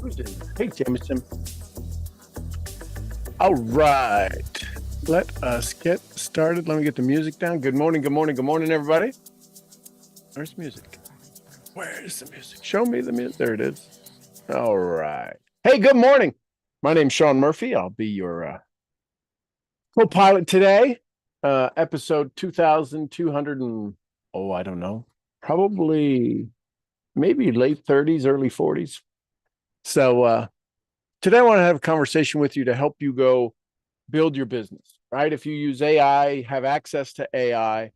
Who's in there? Hey, Jameson. All right. Let us get started. Let me get the music down. Good morning, good morning, good morning, everybody. Where's music? Where's the music? Show me the music. There it is. All right. Hey, good morning. My name's Sean Murphy. I'll be your co-pilot today. Episode 2200 and, I don't know, probably maybe late 30s, early 40s. So today I want to have a conversation with you to help you go build your business, right? If you use AI, have access to AI,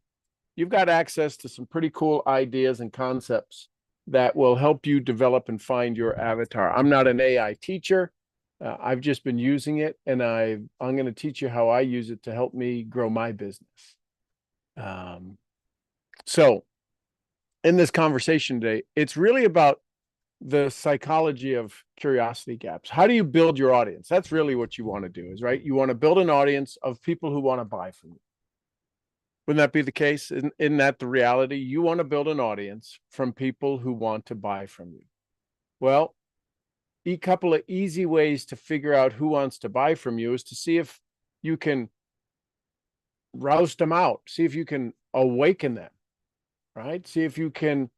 you've got access to some pretty cool ideas and concepts that will help you develop and find your avatar. I'm not an AI teacher. I've just been using it, and I'm going to teach you how I use it to help me grow my business. So in this conversation today, it's really about the psychology of curiosity gaps. How do you build your audience? That's really what you want to do, is right. You want to build an audience of people who want to buy from you. Wouldn't that be the case? Isn't that the reality? You want to build an audience from people who want to buy from you. Well, a couple of easy ways to figure out who wants to buy from you is to see if you can roust them out, see if you can awaken them, right? See if you can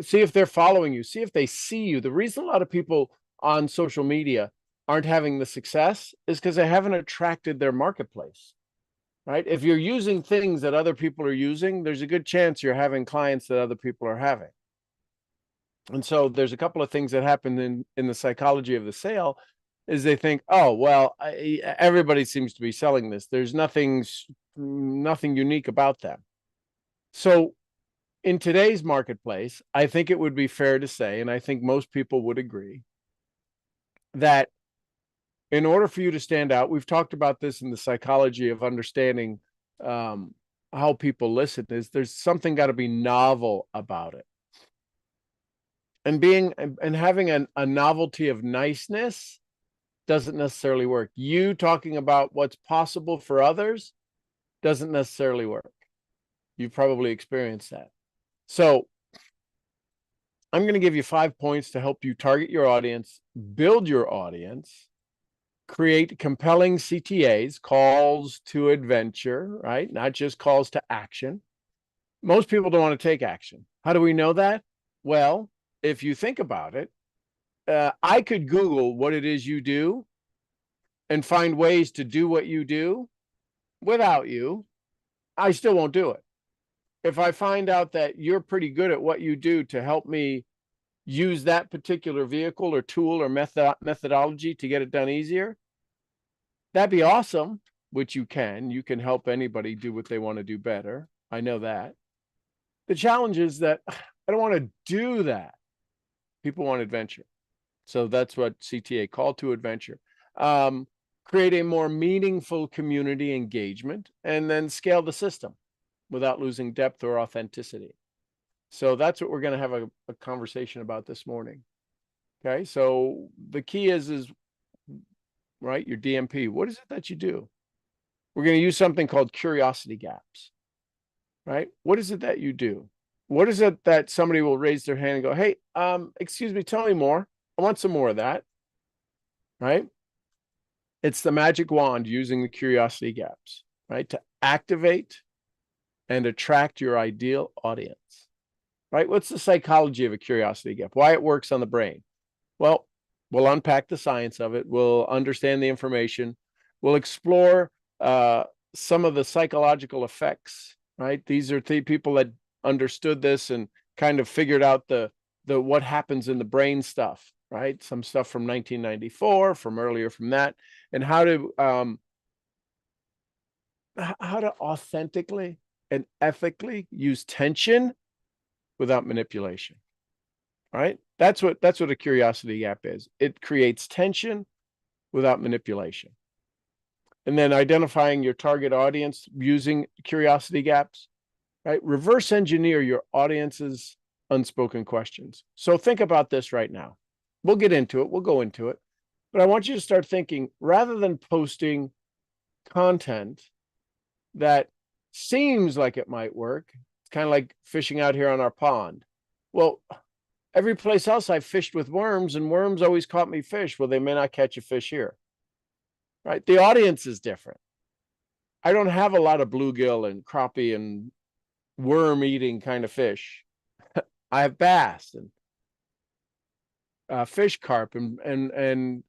see if they're following you, see if they see you. The reason a lot of people on social media aren't having the success is because they haven't attracted their marketplace, right? If you're using things that other people are using, there's a good chance you're having clients that other people are having. And so there's a couple of things that happen in the psychology of the sale is they think, oh, well, everybody seems to be selling this. There's nothing unique about them. So in today's marketplace, I think it would be fair to say, and I think most people would agree, that in order for you to stand out, we've talked about this in the psychology of understanding how people listen, is there's something got to be novel about it. And having a novelty of niceness doesn't necessarily work. You talking about what's possible for others doesn't necessarily work. You've probably experienced that. So I'm going to give you 5 points to help you target your audience, build your audience, create compelling CTAs, calls to adventure, right? Not just calls to action. Most people don't want to take action. How do we know that? Well, if you think about it, I could Google what it is you do and find ways to do what you do without you. I still won't do it. If I find out that you're pretty good at what you do to help me use that particular vehicle or tool or methodology to get it done easier, that'd be awesome, which you can. You can help anybody do what they want to do better. I know that. The challenge is that I don't want to do that. People want adventure. So that's what CTA, call to adventure. Create a more meaningful community engagement, and then scale the system without losing depth or authenticity. So that's what we're going to have a conversation about this morning. Okay, so the key is right, your DMP. What is it that you do? We're going to use something called curiosity gaps, right? What is it that you do? What is it that somebody will raise their hand and go, hey, excuse me, tell me more. I want some more of that, right? It's the magic wand using the curiosity gaps, right? To activate and attract your ideal audience, right? What's the psychology of a curiosity gap? Why it works on the brain? Well, we'll unpack the science of it. We'll understand the information. We'll explore some of the psychological effects, right? These are people that understood this and kind of figured out the what happens in the brain stuff, right? Some stuff from 1994, from earlier from that, and how to authentically and ethically use tension without manipulation. Right? That's what a curiosity gap is. It creates tension without manipulation. And then identifying your target audience using curiosity gaps, right? Reverse engineer your audience's unspoken questions. So think about this right now. We'll get into it. We'll go into it. But I want you to start thinking, rather than posting content that seems like it might work, it's kind of like fishing out here on our pond. Well, Every place else I fished with worms, and worms always caught me fish. Well, they may not catch a fish here, right? The audience is different. I don't have a lot of bluegill and crappie and worm eating kind of fish. I have bass and fish carp and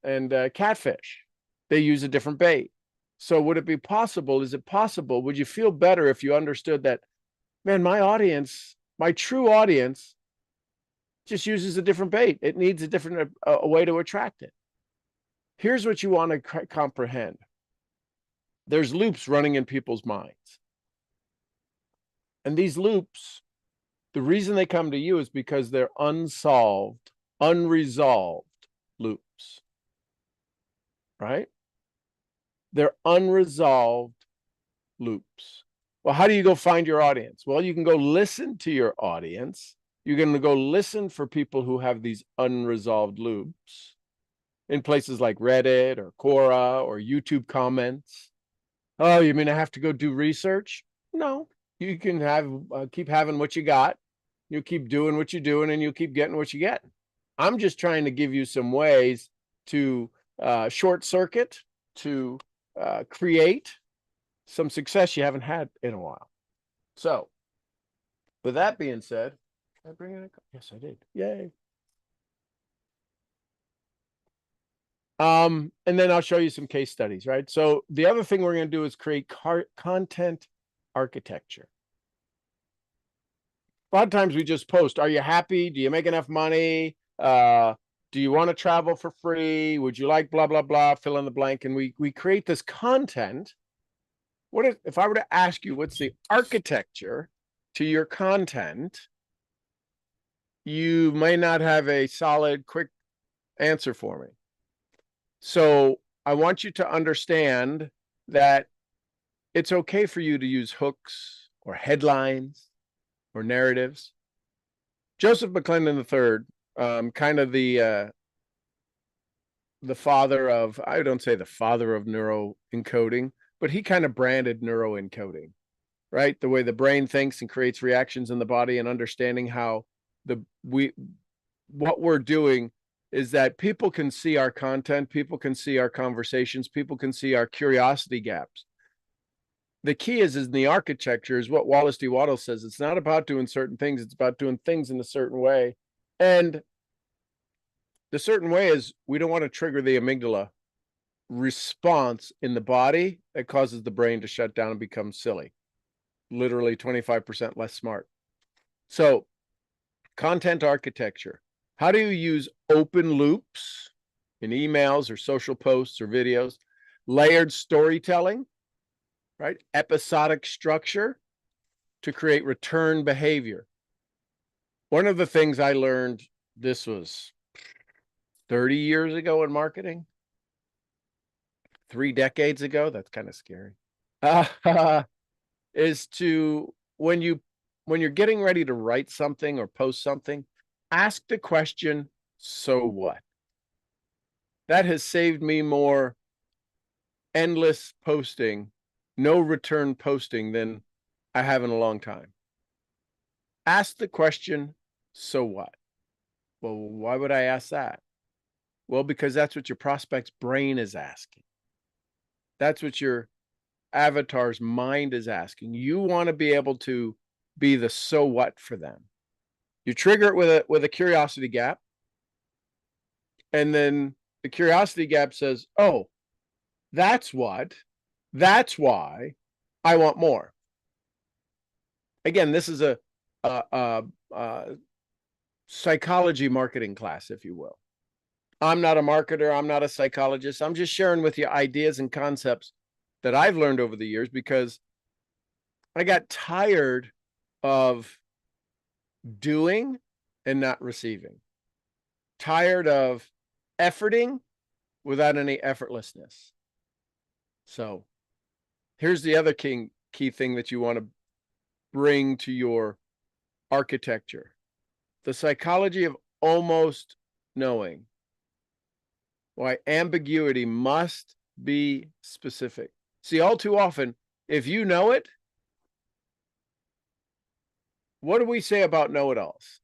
catfish. They use a different bait. So would it be possible? Is it possible? Would you feel better if you understood that, man, my audience, my true audience, just uses a different bait. It needs a different a way to attract it. Here's what you want to comprehend. There's loops running in people's minds. And these loops, the reason they come to you is because they're unsolved, unresolved loops, right? They're unresolved loops. Well, how do you go find your audience? Well, you can go listen to your audience. You're going to go listen for people who have these unresolved loops in places like Reddit or Quora or YouTube comments. Oh, you mean I have to go do research? No, you can have keep having what you got. You'll keep doing what you're doing, and you'll keep getting what you get. I'm just trying to give you some ways to short circuit, to create some success you haven't had in a while. So, with that being said, did I bring in a? Yes, I did. Yay. And then I'll show you some case studies, right? So the other thing we're going to do is create content architecture. A lot of times we just post, are you happy? Do you make enough money? Do you want to travel for free? Would you like blah, blah, blah, fill in the blank? And we create this content. What if I were to ask you, what's the architecture to your content? You may not have a solid, quick answer for me. So I want you to understand that it's okay for you to use hooks or headlines or narratives. Joseph McClendon III, kind of the father of, I don't say the father of neuroencoding, but he kind of branded neuroencoding, right? The way the brain thinks and creates reactions in the body, and understanding how what we're doing is that people can see our content, people can see our conversations, people can see our curiosity gaps. The key is in the architecture is what Wallace D. Waddell says. It's not about doing certain things. It's about doing things in a certain way. And the certain way is we don't want to trigger the amygdala response in the body that causes the brain to shut down and become silly, literally 25% less smart. So content architecture. How do you use open loops in emails or social posts or videos? Layered storytelling, right? Episodic structure to create return behavior. One of the things I learned, this was 30 years ago in marketing, 3 decades ago, that's kind of scary, is to, when you're getting ready to write something or post something, ask the question, so what? That has saved me more endless posting, no return posting than I have in a long time. Ask the question, so what? Well, why would I ask that? Well, because that's what your prospect's brain is asking. That's what your avatar's mind is asking. You want to be able to be the so what for them. You trigger it with a curiosity gap. And then the curiosity gap says, oh, that's why I want more. Again, this is a psychology marketing class, if you will. I'm not a marketer. I'm not a psychologist. I'm just sharing with you ideas and concepts that I've learned over the years, because I got tired of doing and not receiving. Tired of efforting without any effortlessness. So here's the other key thing that you want to bring to your architecture. The psychology of almost knowing. Why ambiguity must be specific. See, all too often, if you know it, what do we say about know-it-alls?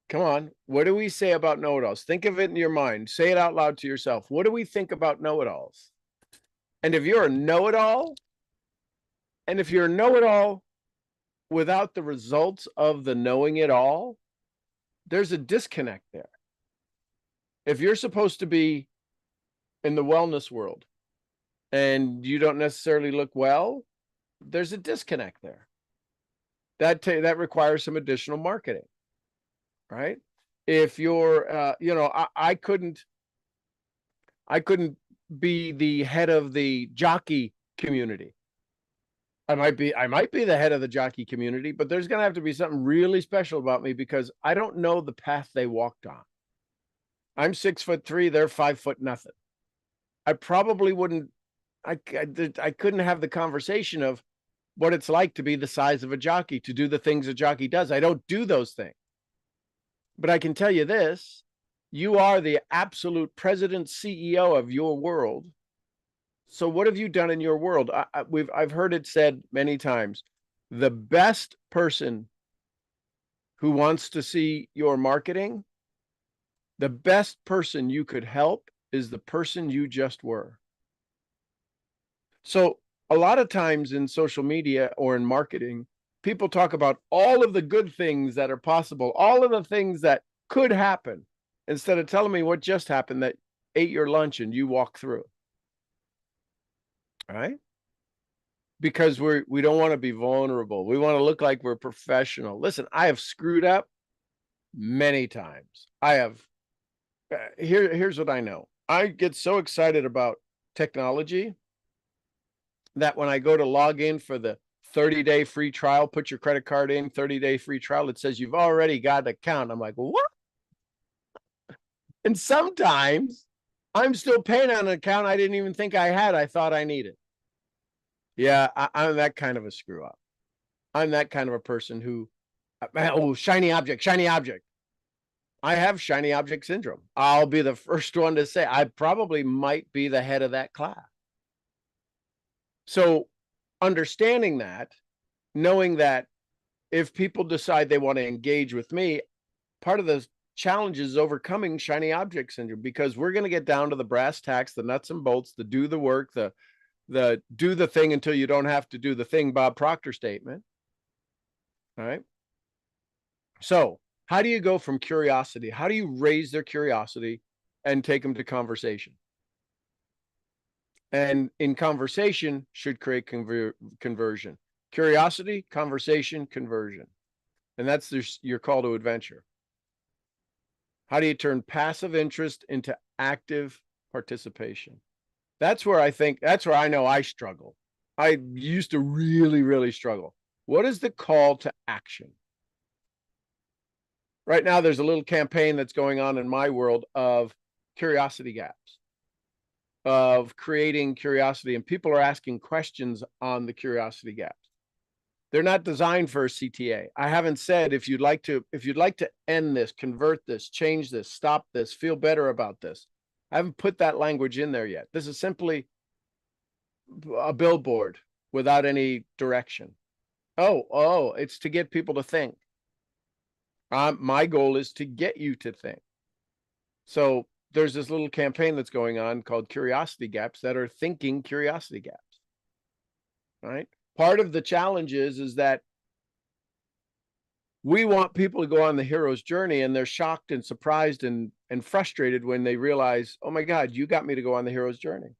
Come on. What do we say about know-it-alls? Think of it in your mind. Say it out loud to yourself. What do we think about know-it-alls? And if you're a know-it-all, and if you're a know-it-all without the results of the knowing it all, there's a disconnect there. If you're supposed to be in the wellness world and you don't necessarily look well, there's a disconnect there. That requires some additional marketing, right? If you're, I couldn't be the head of the jockey community. I might be the head of the jockey community, but there's going to have to be something really special about me because I don't know the path they walked on. I'm 6'3", they're 5 foot nothing. I probably wouldn't, I couldn't have the conversation of what it's like to be the size of a jockey, to do the things a jockey does. I don't do those things. But I can tell you this, you are the absolute president, CEO of your world. So what have you done in your world? I've heard it said many times, the best person who wants to see your marketing, the best person you could help is the person you just were. So a lot of times in social media or in marketing, people talk about all of the good things that are possible, all of the things that could happen, instead of telling me what just happened that ate your lunch and you walk through. All right? Because we don't want to be vulnerable. We want to look like we're professional. Listen, I have screwed up many times. I have here's what I know. I get so excited about technology that when I go to log in for the 30-day free trial, put your credit card in, 30-day free trial, it says you've already got an account. I'm like, what? And sometimes I'm still paying on an account I didn't even think I had. I thought I needed. Yeah, I'm that kind of a screw up. I'm that kind of a person who, oh, shiny object, shiny object. I have shiny object syndrome. I'll be the first one to say I probably might be the head of that class. So understanding that, knowing that if people decide they want to engage with me, part of the challenge is overcoming shiny object syndrome, because we're going to get down to the brass tacks, the nuts and bolts, the do the work, the do the thing until you don't have to do the thing, Bob Proctor statement. All right. So how do you go from curiosity? How do you raise their curiosity and take them to conversation? And in conversation should create conversion. Curiosity, conversation, conversion. And that's your call to adventure. How do you turn passive interest into active participation? That's where I know I struggle. I used to really, really struggle. What is the call to action? Right now, there's a little campaign that's going on in my world of curiosity gaps, of creating curiosity, and people are asking questions on the curiosity gaps. They're not designed for a CTA. I haven't said if you'd like to end this, convert this, change this, stop this, feel better about this. I haven't put that language in there yet. This is simply a billboard without any direction. Oh, it's to get people to think. My goal is to get you to think. So there's this little campaign that's going on called Curiosity Gaps that are thinking curiosity gaps. Right? Part of the challenge is that we want people to go on the hero's journey, and they're shocked and surprised and frustrated when they realize, oh my God, you got me to go on the hero's journey.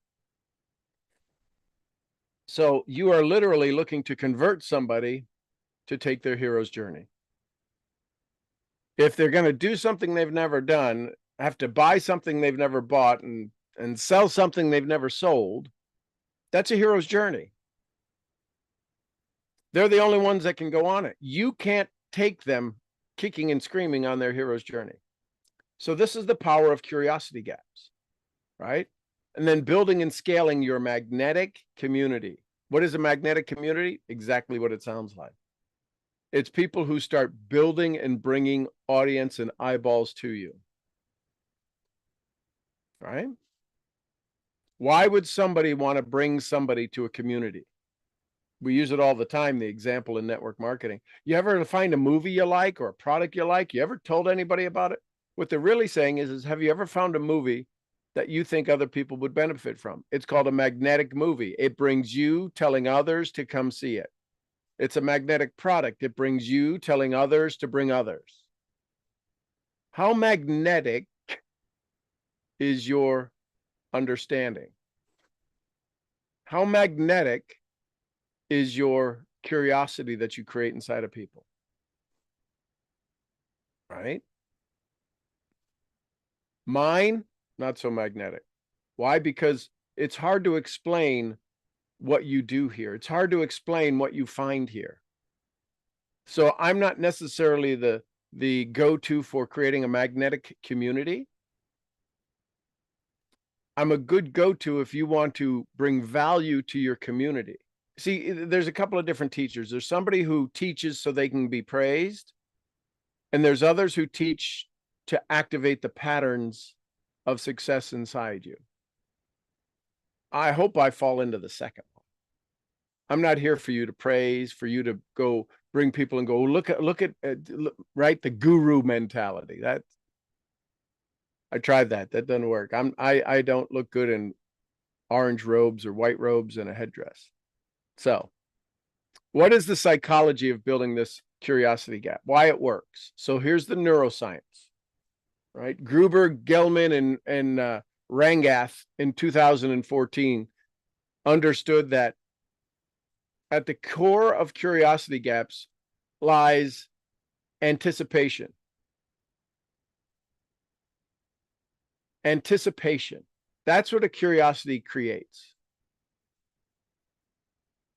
So you are literally looking to convert somebody to take their hero's journey. If they're going to do something they've never done, have to buy something they've never bought, and sell something they've never sold, that's a hero's journey. They're the only ones that can go on it. You can't take them kicking and screaming on their hero's journey. So this is the power of curiosity gaps, right? And then building and scaling your magnetic community. What is a magnetic community? Exactly what it sounds like. It's people who start building and bringing audience and eyeballs to you, right? Why would somebody want to bring somebody to a community? We use it all the time, the example in network marketing. You ever find a movie you like or a product you like? You ever told anybody about it? What they're really saying is have you ever found a movie that you think other people would benefit from? It's called a magnetic movie. It brings you telling others to come see it. It's a magnetic product. It brings you telling others to bring others. How magnetic is your understanding? How magnetic is your curiosity that you create inside of people? Right? Mine, not so magnetic. Why? Because it's hard to explain what you do here. It's hard to explain what you find here. So I'm not necessarily the go-to for creating a magnetic community. I'm a good go-to if you want to bring value to your community. See, there's a couple of different teachers. There's somebody who teaches so they can be praised, and there's others who teach to activate the patterns of success inside you. I hope I fall into the second one. I'm not here for you to praise, for you to go bring people and go, look at right, the guru mentality. That I tried that. That doesn't work. I don't look good in orange robes or white robes and a headdress. So, what is the psychology of building this curiosity gap? Why it works? So here's the neuroscience, right? Gruber, Gelman, and Rangath in 2014 understood that at the core of curiosity gaps lies anticipation. Anticipation. That's what a curiosity creates.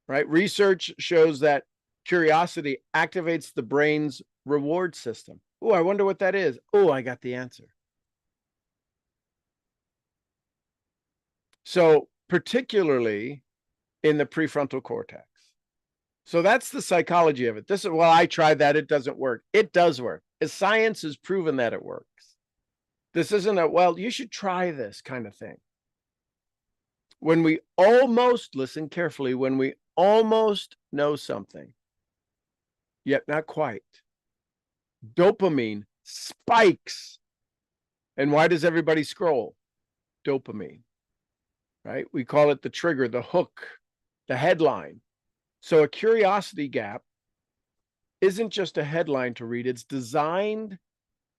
Right? Research shows that curiosity activates the brain's reward system. Oh, I wonder what that is. Oh, I got the answer. So, particularly in the prefrontal cortex. So that's the psychology of it. This is, well, I tried that. It doesn't work. It does work. Science has proven that it works. This isn't a, well, you should try this kind of thing. When we almost, listen carefully, when we almost know something, yet not quite, dopamine spikes. And why does everybody scroll? Dopamine, right? We call it the trigger, the hook, the headline. So a curiosity gap isn't just a headline to read. It's designed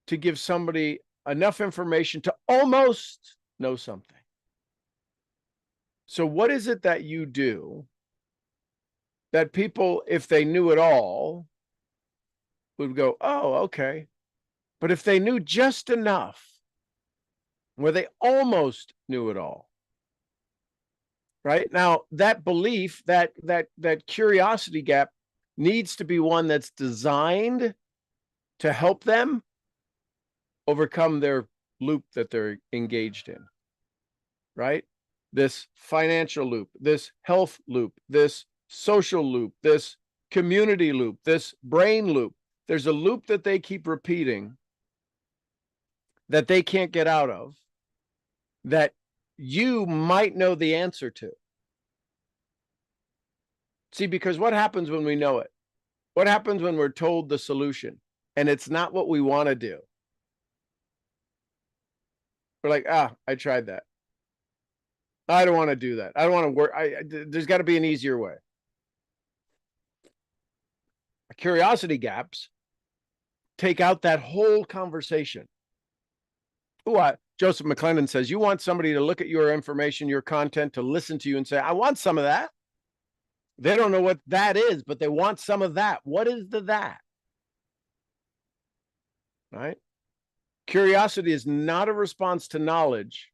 to give somebody enough information to almost know something. So what is it that you do that people, if they knew it all, would go, oh, okay. But if they knew just enough, where they almost knew it all, right? Now, that belief, that curiosity gap needs to be one that's designed to help them overcome their loop that they're engaged in, right? This financial loop, this health loop, this social loop, this community loop, this brain loop. There's a loop that they keep repeating that they can't get out of, that you might know the answer to. See, because what happens when we know it? What happens when we're told the solution and it's not what we want to do? We're like, I tried that. I don't want to do that. I don't want to work. There's got to be an easier way. Curiosity gaps take out that whole conversation. Joseph McClendon says, you want somebody to look at your information, your content, to listen to you and say, I want some of that. They don't know what that is, but they want some of that. What is the that? Right? Curiosity is not a response to knowledge,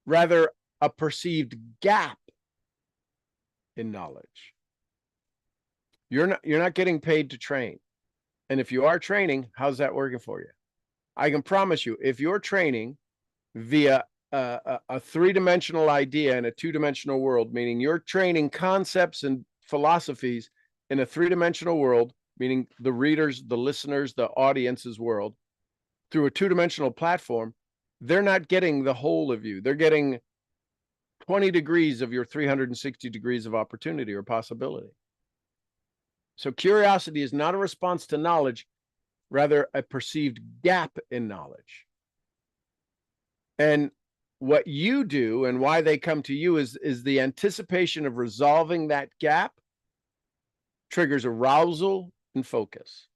rather a perceived gap in knowledge. You're not getting paid to train. And if you are training, how's that working for you? I can promise you, if you're training via a three-dimensional idea in a two-dimensional world, meaning you're training concepts and philosophies in a three-dimensional world, meaning the readers, the listeners, the audience's world, through a two-dimensional platform, they're not getting the whole of you. They're getting 20 degrees of your 360 degrees of opportunity or possibility. So curiosity is not a response to knowledge, rather a perceived gap in knowledge. And what you do and why they come to you is the anticipation of resolving that gap triggers arousal and focus.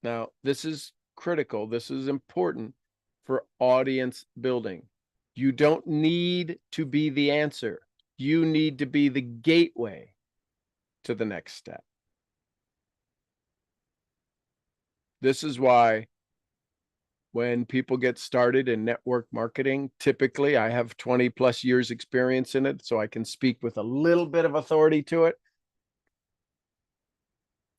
Now, this is critical. This is important for audience building. You don't need to be the answer. You need to be the gateway to the next step. This is why when people get started in network marketing, typically I have 20 plus years experience in it, so I can speak with a little bit of authority to it.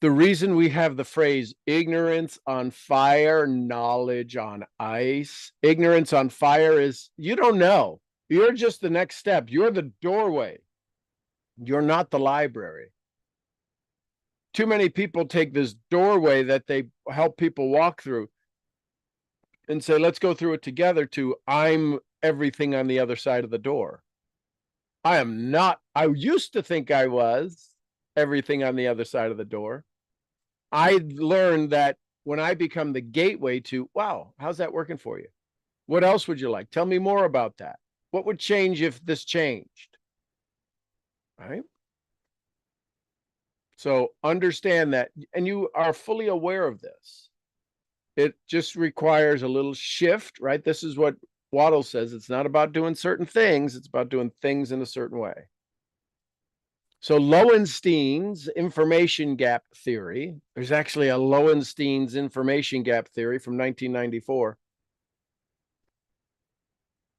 The reason we have the phrase ignorance on fire, knowledge on ice, ignorance on fire is you don't know. You're just the next step. You're the doorway. You're not the library. Too many people take this doorway that they help people walk through and say, let's go through it together, to I'm everything on the other side of the door. I am not. I used to think I was everything on the other side of the door. I learned that when I become the gateway to, wow, how's that working for you? What else would you like? Tell me more about that. What would change if this changed? Right? So understand that, and you are fully aware of this. It just requires a little shift, right? This is what Waddell says. It's not about doing certain things. It's about doing things in a certain way. So Lowenstein's information gap theory, there's actually a Lowenstein's information gap theory from 1994.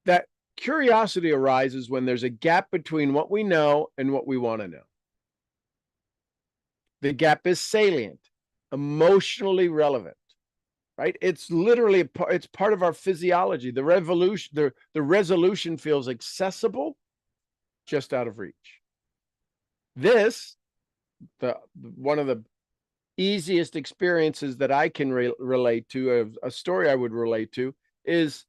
That curiosity arises when there's a gap between what we know and what we want to know. The gap is salient, emotionally relevant, right? It's literally, it's part of our physiology. The resolution feels accessible, just out of reach. This, one of the easiest experiences that I can relate to, a story I would relate to, is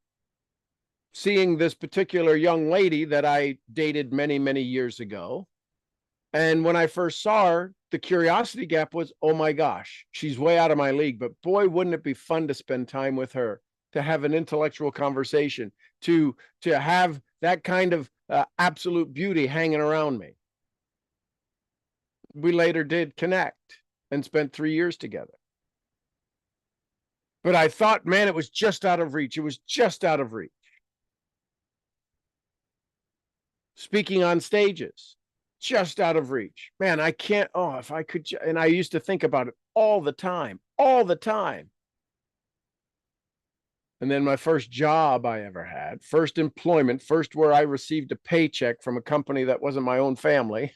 seeing this particular young lady that I dated many, many years ago. And when I first saw her, the curiosity gap was, oh my gosh, she's way out of my league, but boy, wouldn't it be fun to spend time with her, to have an intellectual conversation, to have that kind of absolute beauty hanging around me. We later did connect and spent 3 years together. But I thought, man, it was just out of reach. It was just out of reach. Speaking on stages, just out of reach. Man, I can't, oh, if I could, and I used to think about it all the time. And then my first job I ever had, first employment, first where I received a paycheck from a company that wasn't my own family,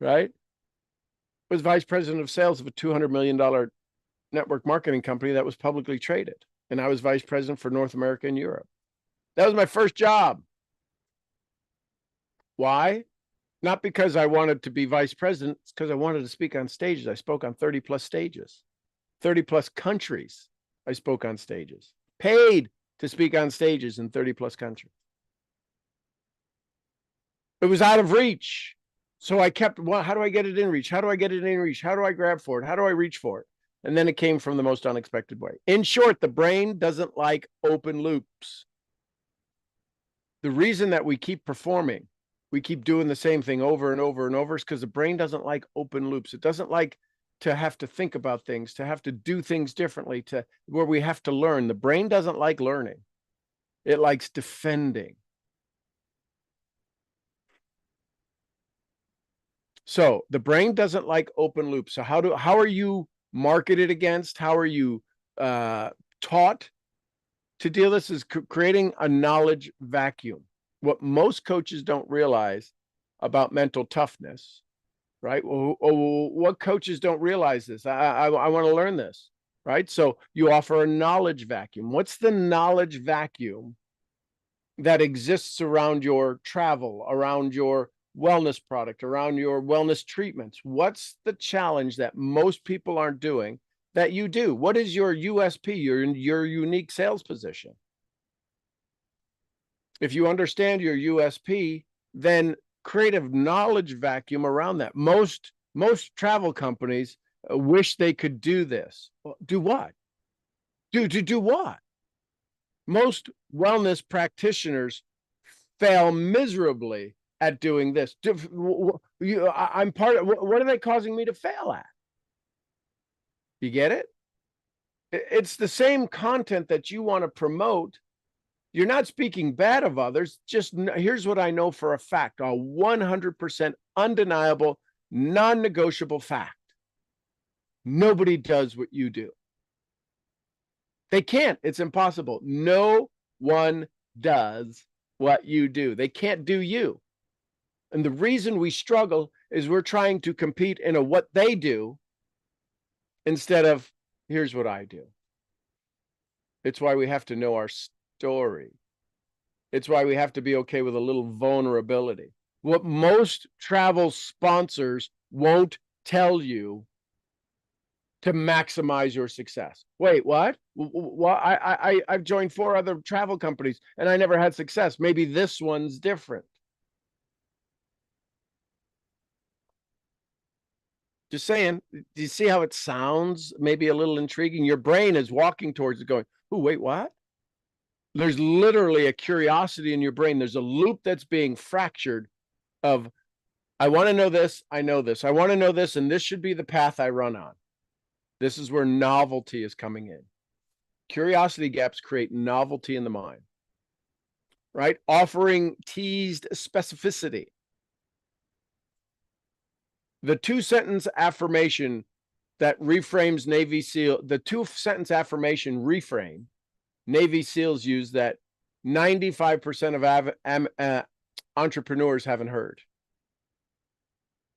right? Was vice president of sales of a $200 million network marketing company that was publicly traded. And I was vice president for North America and Europe. That was my first job. Why? Not because I wanted to be vice president, it's because I wanted to speak on stages. I spoke on 30 plus stages, 30 plus countries. I spoke on stages, paid to speak on stages in 30 plus countries. It was out of reach. So I kept, well, how do I get it in reach? How do I get it in reach? How do I grab for it? How do I reach for it? And then it came from the most unexpected way. In short, the brain doesn't like open loops. The reason that we keep performing, we keep doing the same thing over and over and over, is because the brain doesn't like open loops. It doesn't like to have to think about things, to have to do things differently, to where we have to learn. The brain doesn't like learning. It likes defending. So the brain doesn't like open loops. So how are you marketed against? How are you taught to deal with this? Is creating a knowledge vacuum. What most coaches don't realize about mental toughness, right? Well, what coaches don't realize this? I want to learn this, right? So you offer a knowledge vacuum. What's the knowledge vacuum that exists around your travel, around your wellness product, around your wellness treatments? What's the challenge that most people aren't doing that you do? What is your USP, your unique sales position? If you understand your USP, then create a knowledge vacuum around that. Most travel companies wish they could do this. Do what? Do what? Most wellness practitioners fail miserably at doing this. I'm part of, what are they causing me to fail at? You get it? It's the same content that you want to promote. You're not speaking bad of others. Just here's what I know for a fact, a 100% undeniable, non-negotiable fact. Nobody does what you do. They can't. It's impossible. No one does what you do. They can't do you. And the reason we struggle is we're trying to compete in a what they do instead of here's what I do. It's why we have to know our story. It's why we have to be okay with a little vulnerability. What most travel sponsors won't tell you to maximize your success. Wait, what? Well, I've joined 4 other travel companies and I never had success. Maybe this one's different. Just saying, do you see how it sounds maybe a little intriguing? Your brain is walking towards it going, oh, wait, what? There's literally a curiosity in your brain. There's a loop that's being fractured of, I want to know this, I know this. I want to know this, and this should be the path I run on. This is where novelty is coming in. Curiosity gaps create novelty in the mind, right? Offering teased specificity. The 2-sentence affirmation that reframes Navy SEAL, the 2-sentence affirmation reframe Navy SEALs use that 95% of entrepreneurs haven't heard.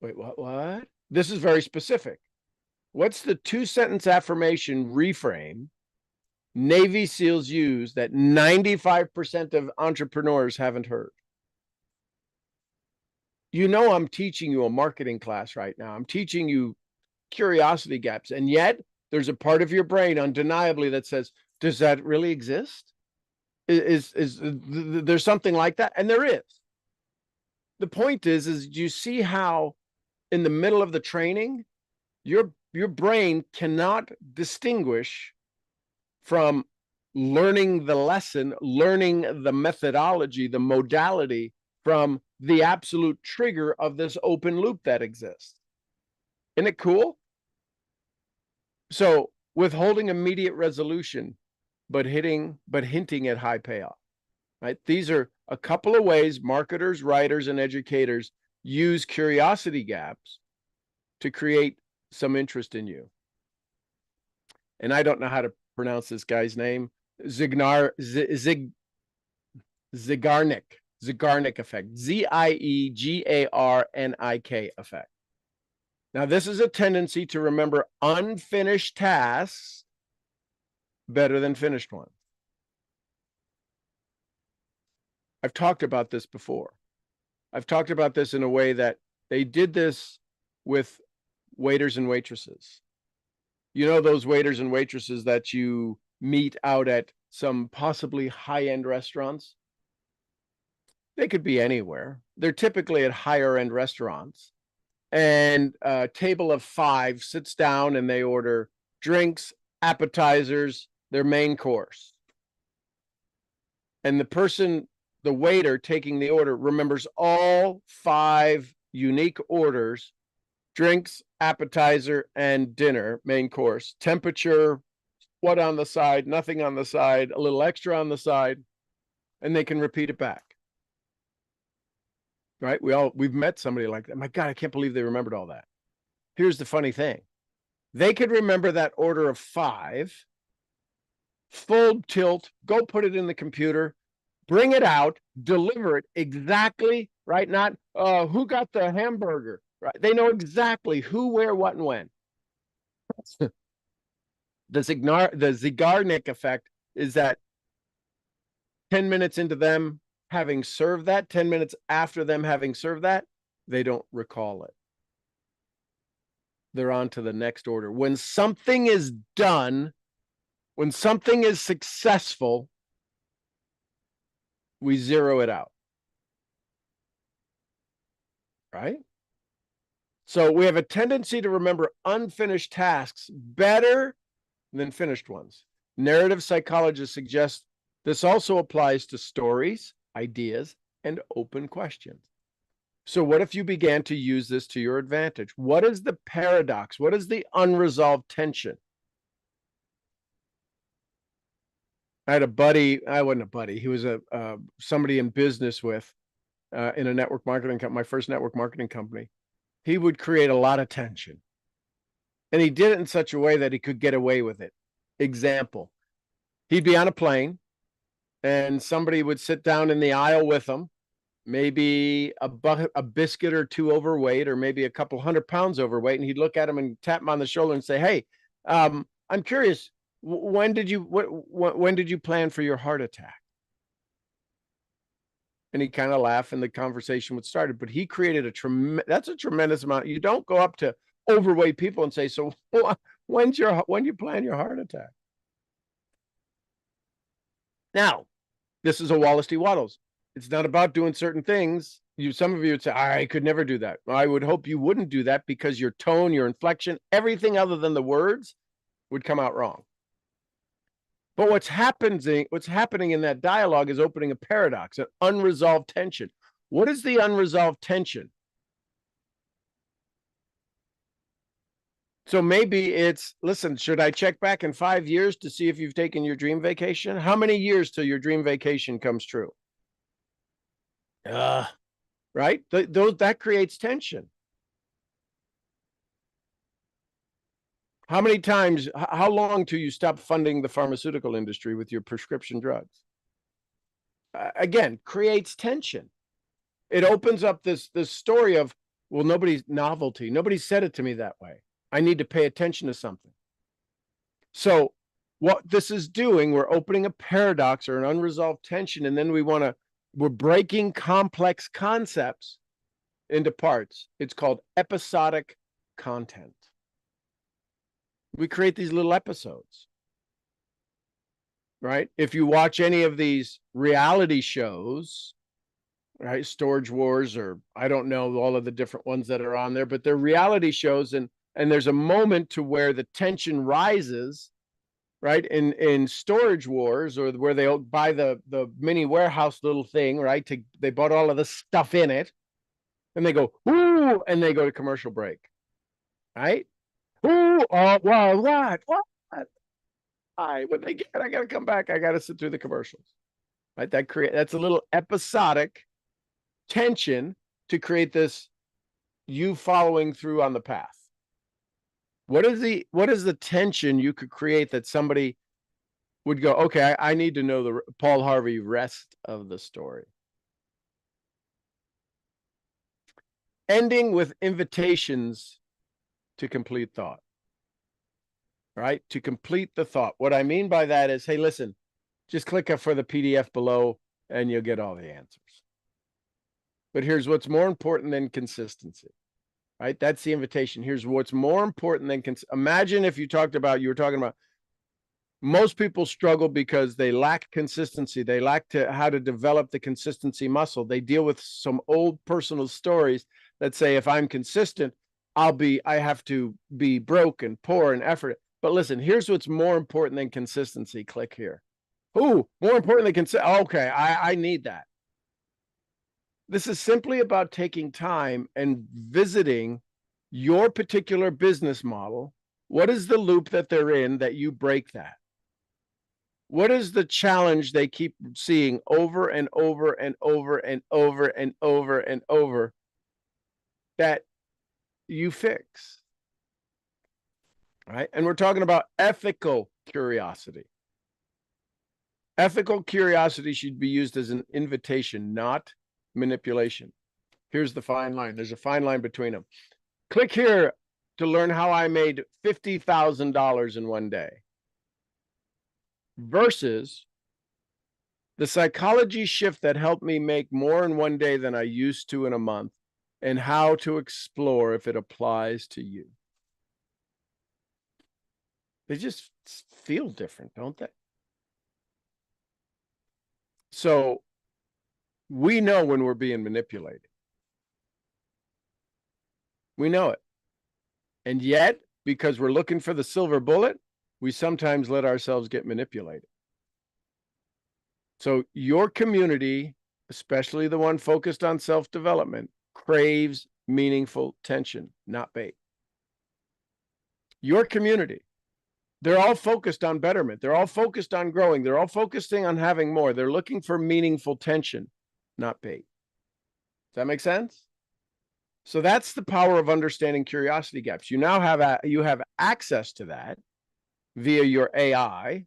Wait, what? This is very specific. What's the 2-sentence affirmation reframe Navy SEALs use that 95% of entrepreneurs haven't heard? You know, I'm teaching you a marketing class right now. I'm teaching you curiosity gaps. And yet there's a part of your brain undeniably that says, does that really exist? Is there's something like that? And there is. The point is you see how in the middle of the training, your brain cannot distinguish from learning the lesson, learning the methodology, the modality from the absolute trigger of this open loop that exists. Isn't it cool? So withholding immediate resolution, but hinting at high payoff, right? These are a couple of ways marketers, writers, and educators use curiosity gaps to create some interest in you. And I don't know how to pronounce this guy's name. Zeigarnik effect. Zeigarnik effect. Now, this is a tendency to remember unfinished tasks better than finished ones. I've talked about this before. I've talked about this in a way that they did this with waiters and waitresses. You know, those waiters and waitresses that you meet out at some possibly high-end restaurants? They could be anywhere. They're typically at higher-end restaurants. And a table of 5 sits down and they order drinks, appetizers, their main course. And the waiter taking the order remembers all 5 unique orders: drinks, appetizer, and dinner, main course, temperature, what on the side, nothing on the side, a little extra on the side, and they can repeat it back. Right? We've met somebody like that. My God, I can't believe they remembered all that. Here's the funny thing. They could remember that order of 5, full tilt, go put it in the computer, bring it out, deliver it exactly, right? Not who got the hamburger, right? They know exactly who, where, what, and when. The Zeigarnik effect is that 10 minutes into them having served that, 10 minutes after them having served that, they don't recall it. They're on to the next order. When something is done, when something is successful, We zero it out. Right? So we have a tendency to remember unfinished tasks better than finished ones. Narrative psychologists suggest this also applies to stories, ideas, and open questions. So what if you began to use this to your advantage? What is the paradox? What is the unresolved tension? I had a buddy, I wasn't a buddy, he was somebody in business with in a network marketing company, my first network marketing company. He would create a lot of tension. And he did it in such a way that he could get away with it. Example, he'd be on a plane and somebody would sit down in the aisle with him, maybe a biscuit or two overweight, or maybe a couple 100 pounds overweight. And he'd look at him and tap him on the shoulder and say, hey, I'm curious, when did you plan for your heart attack? And he kind of laughed and the conversation would start. But he created that's a tremendous amount. You don't go up to overweight people and say, so when you plan your heart attack? Now, this is a Wallace D. Wattles. It's not about doing certain things. Some of you would say, I could never do that. I would hope you wouldn't do that, because your tone, your inflection, everything other than the words would come out wrong. But what's happening in that dialogue is opening a paradox, an unresolved tension. What is the unresolved tension? So maybe it's, listen, should I check back in 5 years to see if you've taken your dream vacation? How many years till your dream vacation comes true? Right? That creates tension. How many times, how long till you stop funding the pharmaceutical industry with your prescription drugs? Again, creates tension. It opens up this story of, well, nobody said it to me that way. I need to pay attention to something. So what this is doing, we're opening a paradox or an unresolved tension, and then we're breaking complex concepts into parts. It's called episodic content. We create these little episodes, right? If you watch any of these reality shows, right, Storage Wars, or I don't know all of the different ones that are on there, but they're reality shows, and there's a moment to where the tension rises, right? In Storage Wars, or where they buy the mini warehouse little thing, right? They bought all of the stuff in it, and they go, ooh, and they go to commercial break, right? Ooh, oh, well, what? When they get, I got to come back. I got to sit through the commercials, right? That's a little episodic tension to create this you following through on the path. What is the tension you could create that somebody would go, okay, I need to know the Paul Harvey rest of the story? Ending with invitations to complete thought, right? To complete the thought. What I mean by that is, hey, listen, just click up for the PDF below and you'll get all the answers. But here's what's more important than consistency, right? That's the invitation. Here's what's more important than imagine if you were talking about most people struggle because they lack consistency. They lack how to develop the consistency muscle. They deal with some old personal stories that say, if I'm consistent, I have to be broke and poor and effort. But listen, here's what's more important than consistency. Click here. Ooh, more important than consistency. Okay, I need that. This is simply about taking time and visiting your particular business model. What is the loop that they're in that you break that? What is the challenge they keep seeing over and over and over and over and over and over that you fix? Right? And we're talking about ethical curiosity. Ethical curiosity should be used as an invitation, not manipulation. Here's the fine line. There's a fine line between them. Click here to learn how I made $50,000 in one day. Versus the psychology shift that helped me make more in one day than I used to in a month, and how to explore if it applies to you. They just feel different, don't they? So We know when we're being manipulated. We know it. And yet, because we're looking for the silver bullet, we sometimes let ourselves get manipulated. So your community, especially the one focused on self-development, craves meaningful tension, not bait. Your community, they're all focused on betterment. They're all focused on growing. They're all focusing on having more. They're looking for meaningful tension, not bait. Does that make sense? So that's the power of understanding curiosity gaps. You now have access to that via your AI,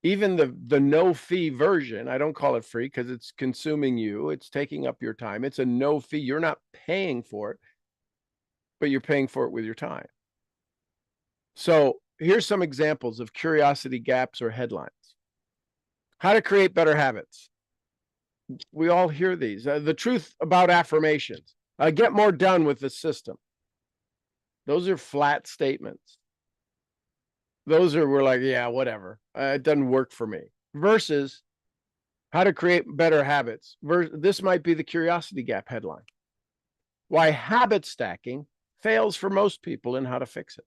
even the no fee version. I don't call it free because it's consuming you. It's taking up your time. It's a no fee. You're not paying for it, but you're paying for it with your time. So here's some examples of curiosity gaps or headlines. How to create better habits. We all hear these. The truth about affirmations. Get more done with the system. Those are flat statements. Those are, we're like, yeah, whatever. It doesn't work for me. Versus how to create better habits. This might be the curiosity gap headline. Why habit stacking fails for most people and how to fix it.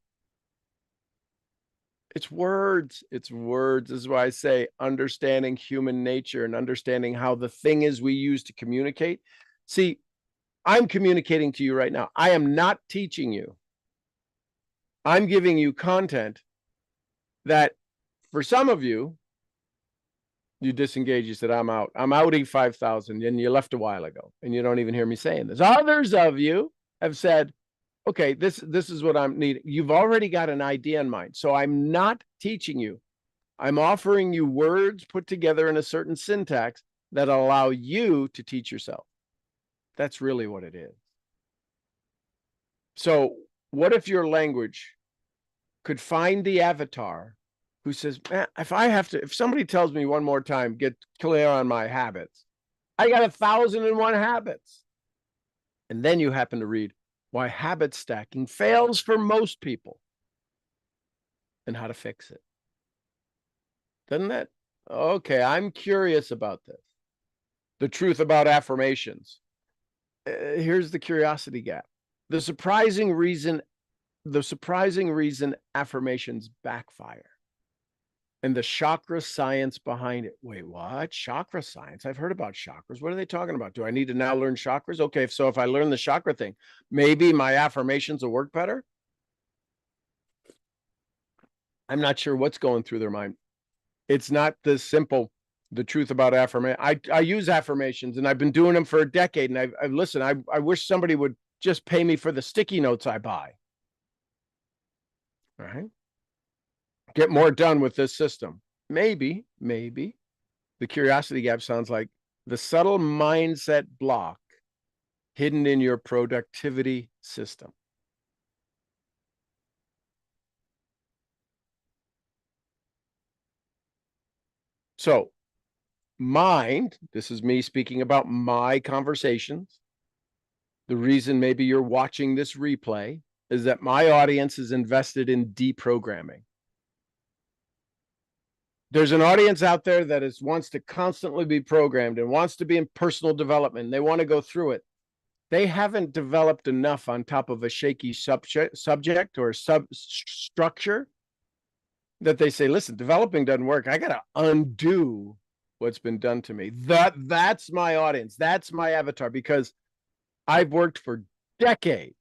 It's words. It's words. This is why I say understanding human nature and understanding how the thing is we use to communicate. See, I'm communicating to you right now. I am not teaching you. I'm giving you content that for some of you, you disengage. You said, I'm out. I'm out E5000. And you left a while ago. And you don't even hear me saying this. Others of you have said, okay, this is what I'm needing. You've already got an idea in mind. So I'm not teaching you. I'm offering you words put together in a certain syntax that allow you to teach yourself. That's really what it is. So what if your language could find the avatar who says, man, if somebody tells me one more time, get clear on my habits, I got 1,001 habits. And then you happen to read why habit stacking fails for most people and how to fix it. Doesn't that? Okay, I'm curious about this. The truth about affirmations. Here's the curiosity gap. The surprising reason affirmations backfire. And the chakra science behind it. Wait, what? Chakra science? I've heard about chakras. What are they talking about? Do I need to now learn chakras? Okay, so if I learn the chakra thing, maybe my affirmations will work better. I'm not sure what's going through their mind. It's not this simple. The truth about affirmation. I use affirmations and I've been doing them for a decade. And I've listened. I wish somebody would just pay me for the sticky notes I buy. All right. Get more done with this system. Maybe the curiosity gap sounds like the subtle mindset block hidden in your productivity system. So mind, this is me speaking about my conversations. The reason maybe you're watching this replay is that my audience is invested in deprogramming. There's an audience out there that wants to constantly be programmed and wants to be in personal development. They want to go through it. They haven't developed enough on top of a shaky subject or substructure that they say, listen, developing doesn't work. I got to undo what's been done to me. That's my audience. That's my avatar, because I've worked for decades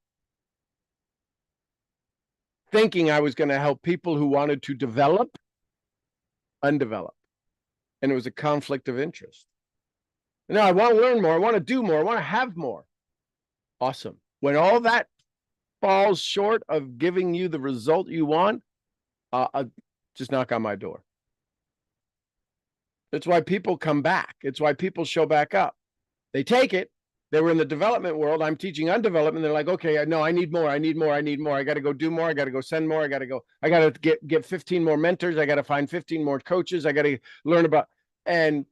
thinking I was going to help people who wanted to develop undeveloped. And it was a conflict of interest. No, I want to learn more. I want to do more. I want to have more. Awesome. When all that falls short of giving you the result you want, just knock on my door. That's why people come back. It's why people show back up. They take it. They were in the development world. I'm teaching undevelopment. They're like, okay, no, I need more. I need more. I need more. I got to go do more. I got to go send more. I got to get 15 more mentors. I got to find 15 more coaches. I got to learn about, and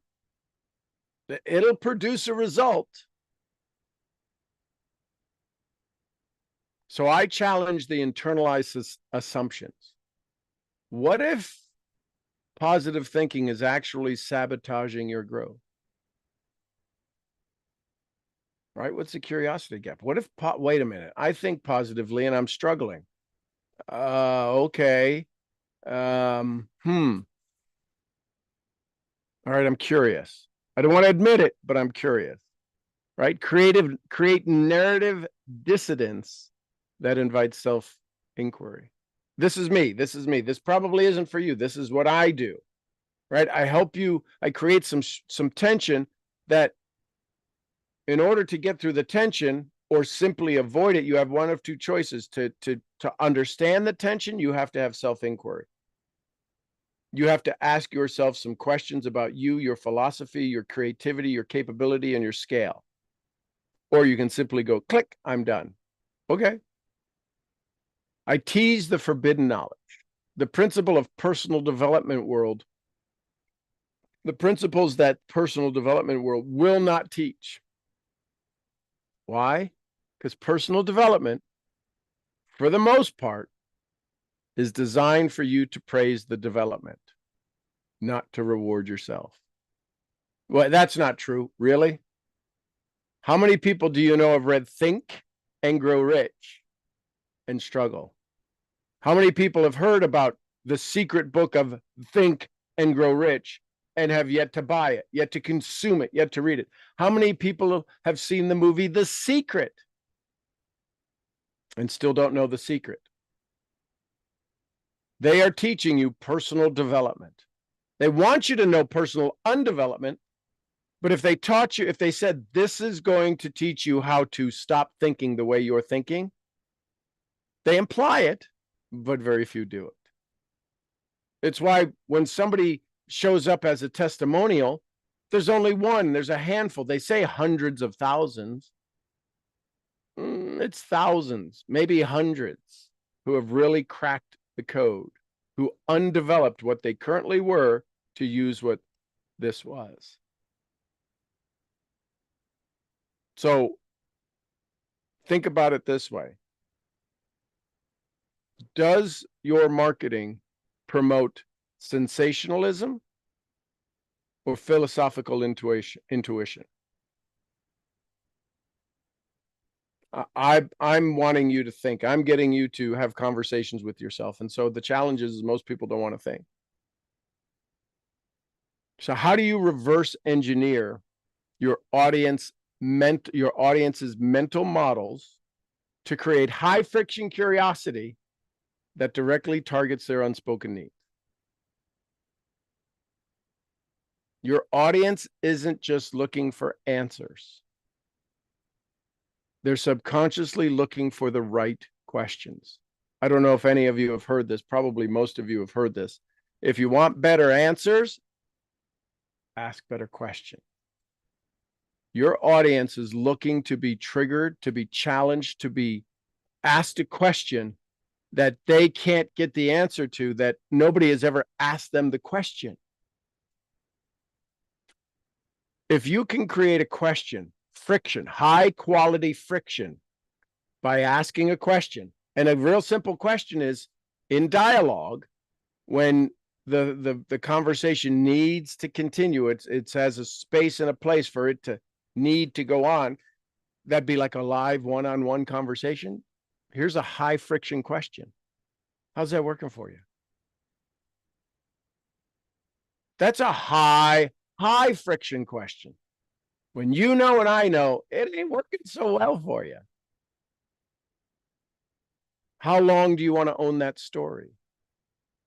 it'll produce a result. So I challenge the internalized assumptions. What if positive thinking is actually sabotaging your growth? right? What's the curiosity gap? What if, wait a minute, I think positively and I'm struggling. Okay. All right, I'm curious. I don't want to admit it, but I'm curious, right? Create narrative dissidence that invites self-inquiry. This is me. This is me. This probably isn't for you. This is what I do, right? I help you. I create some tension that in order to get through the tension or simply avoid it, you have one of two choices. To understand the tension, you have to have self-inquiry. You have to ask yourself some questions about you, your philosophy, your creativity, your capability, and your scale. Or you can simply go, click, I'm done. Okay. I tease the forbidden knowledge, the principle of personal development world, the principles that personal development world will not teach. Why? Because personal development, for the most part, is designed for you to praise the development, not to reward yourself. Well, that's not true, really. How many people do you know have read Think and Grow Rich and struggle? How many people have heard about the secret book of Think and Grow Rich and have yet to buy it, yet to consume it, yet to read it? How many people have seen the movie The Secret and still don't know the secret? They are teaching you personal development. They want you to know personal undevelopment, but if they taught you, if they said, this is going to teach you how to stop thinking the way you're thinking, they imply it, but very few do it. It's why when somebody shows up as a testimonial, there's only one, there's a handful. They say hundreds of thousands. It's thousands, maybe hundreds, who have really cracked the code, who undeveloped what they currently were to use what this was. So think about it this way. Does your marketing promote sensationalism or philosophical intuition? I'm wanting you to think. I'm getting you to have conversations with yourself. And so the challenge is most people don't want to think. So how do you reverse engineer your audience's mental models to create high friction curiosity that directly targets their unspoken needs? Your audience isn't just looking for answers. They're subconsciously looking for the right questions. I don't know if any of you have heard this. Probably most of you have heard this. If you want better answers, ask better questions. Your audience is looking to be triggered, to be challenged, to be asked a question that they can't get the answer to, that nobody has ever asked them the question. If you can create a question, friction, high quality friction, by asking a question, and a real simple question is, in dialogue, when the conversation needs to continue, it has a space and a place for it to need to go on. That'd be like a live one-on-one conversation. Here's a high friction question. How's that working for you? That's a high friction question. When you know and I know, it ain't working so well for you. How long do you want to own that story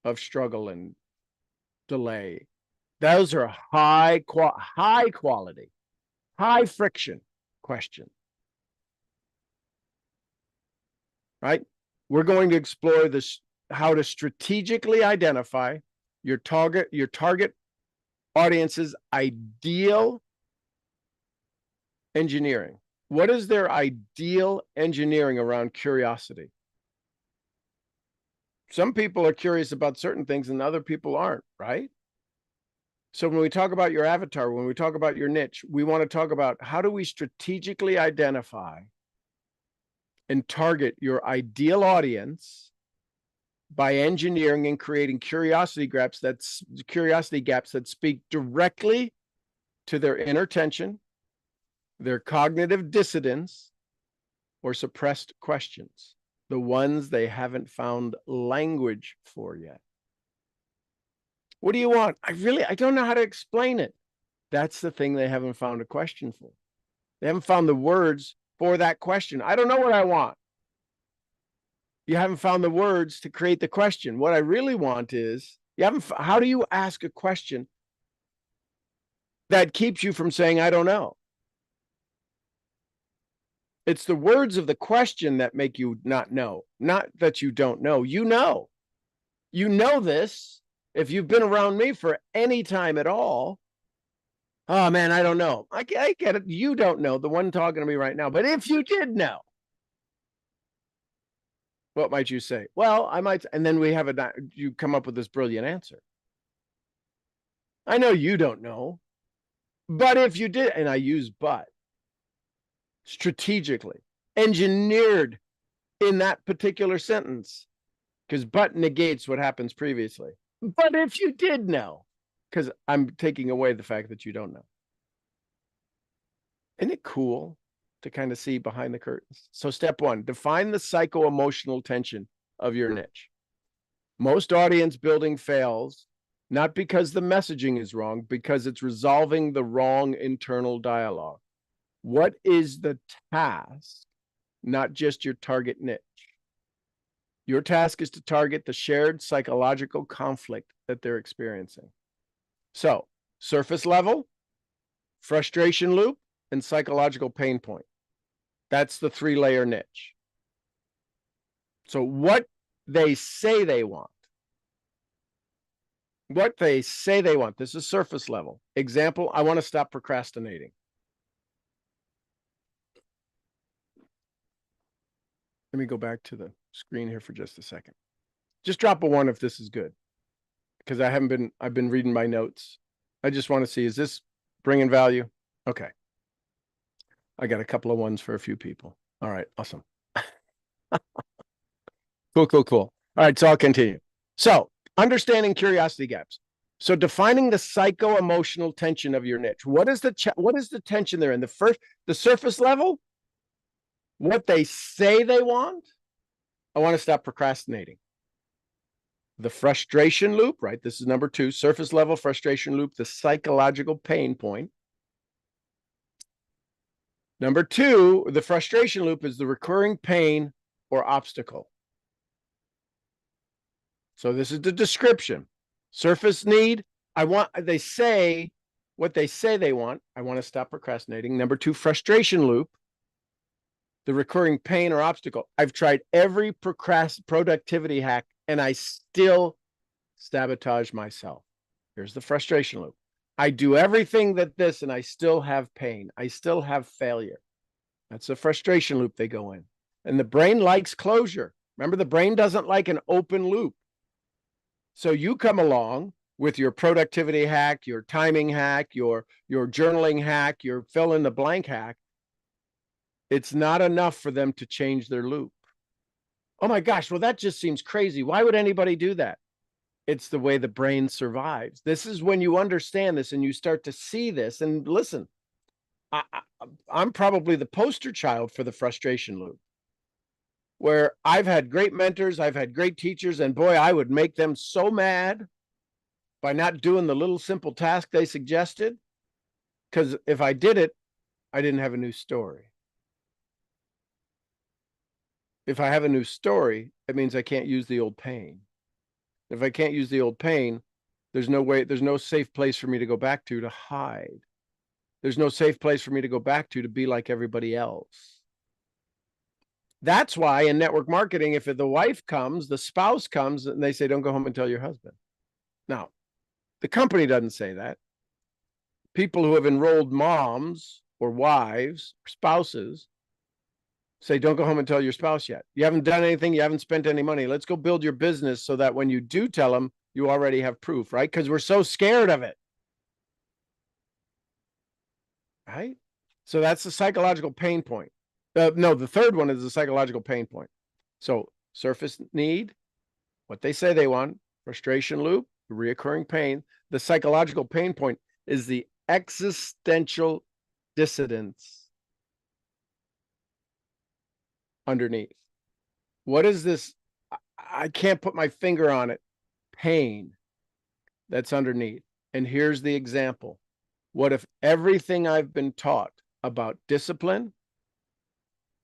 of struggle and delay? Those are high quality, high friction questions. Right? We're going to explore this, how to strategically identify your target audience's ideal engineering. What is their ideal engineering around curiosity? Some people are curious about certain things and other people aren't, right? So when we talk about your avatar, when we talk about your niche, we want to talk about how do we strategically identify and target your ideal audience by engineering and creating curiosity gaps that speak directly to their inner tension, They're cognitive dissidence or suppressed questions, the ones they haven't found language for yet. What do you want? I don't know how to explain it. That's the thing they haven't found a question for. They haven't found the words for that question. I don't know what I want. You haven't found the words to create the question. What I really want is, how do you ask a question that keeps you from saying, I don't know? It's the words of the question that make you not know, not that you don't know. You know this. If you've been around me for any time at all, oh man, I don't know. I get it. You don't know, the one talking to me right now. But if you did know, what might you say? Well, I might, and then you come up with this brilliant answer. I know you don't know, but if you did, and I use but strategically, engineered in that particular sentence, because but negates what happens previously. But if you did know, because I'm taking away the fact that you don't know. Isn't it cool to kind of see behind the curtains? So step one, define the psycho-emotional tension of your niche. Most audience building fails, not because the messaging is wrong, because it's resolving the wrong internal dialogue. What is the task, not just your target niche? Your task is to target the shared psychological conflict that they're experiencing. So, surface level, frustration loop, and psychological pain point. That's the 3-layer niche. So, what they say they want. What they say they want. This is surface level. Example, I want to stop procrastinating. Let me go back to the screen here for just a second. Just drop a 1 if this is good, because I've been reading my notes. I just want to see, is this bringing value? Okay. I got a couple of 1s for a few people. All right, awesome. Cool. All right, so I'll continue. So, understanding curiosity gaps. So, defining the psycho-emotional tension of your niche. What is the tension there in the surface level? What they say they want? I want to stop procrastinating. The frustration loop, right? This is number 2, surface level frustration loop, the psychological pain point. Number 2, the frustration loop is the recurring pain or obstacle. So this is the description. Surface need, they say what they say they want. I want to stop procrastinating. Number 2, frustration loop, the recurring pain or obstacle. I've tried every productivity hack and I still sabotage myself. Here's the frustration loop. I do everything and I still have pain. I still have failure. That's a frustration loop they go in. And the brain likes closure. Remember, the brain doesn't like an open loop. So you come along with your productivity hack, your timing hack, your journaling hack, your fill in the blank hack. It's not enough for them to change their loop. Oh my gosh, well, that just seems crazy. Why would anybody do that? It's the way the brain survives. This is when you understand this and you start to see this. And listen, I'm probably the poster child for the frustration loop, where I've had great mentors, I've had great teachers, and boy, I would make them so mad by not doing the little simple task they suggested, because if I did it, I didn't have a new story. If I have a new story, it means I can't use the old pain. If I can't use the old pain, there's no safe place for me to go back to hide. There's no safe place for me to go back to be like everybody else. That's why in network marketing, if the wife comes, the spouse comes, and they say, don't go home and tell your husband. Now, the company doesn't say that. People who have enrolled moms or wives or spouses say, don't go home and tell your spouse yet. You haven't done anything. You haven't spent any money. Let's go build your business so that when you do tell them, you already have proof, right? Because we're so scared of it. Right? So that's the psychological pain point. No, the third one is the psychological pain point. So surface need, what they say they want, frustration loop, reoccurring pain. The psychological pain point is the existential dissidence underneath? What is this? I can't put my finger on it. Pain that's underneath. And here's the example. What if everything I've been taught about discipline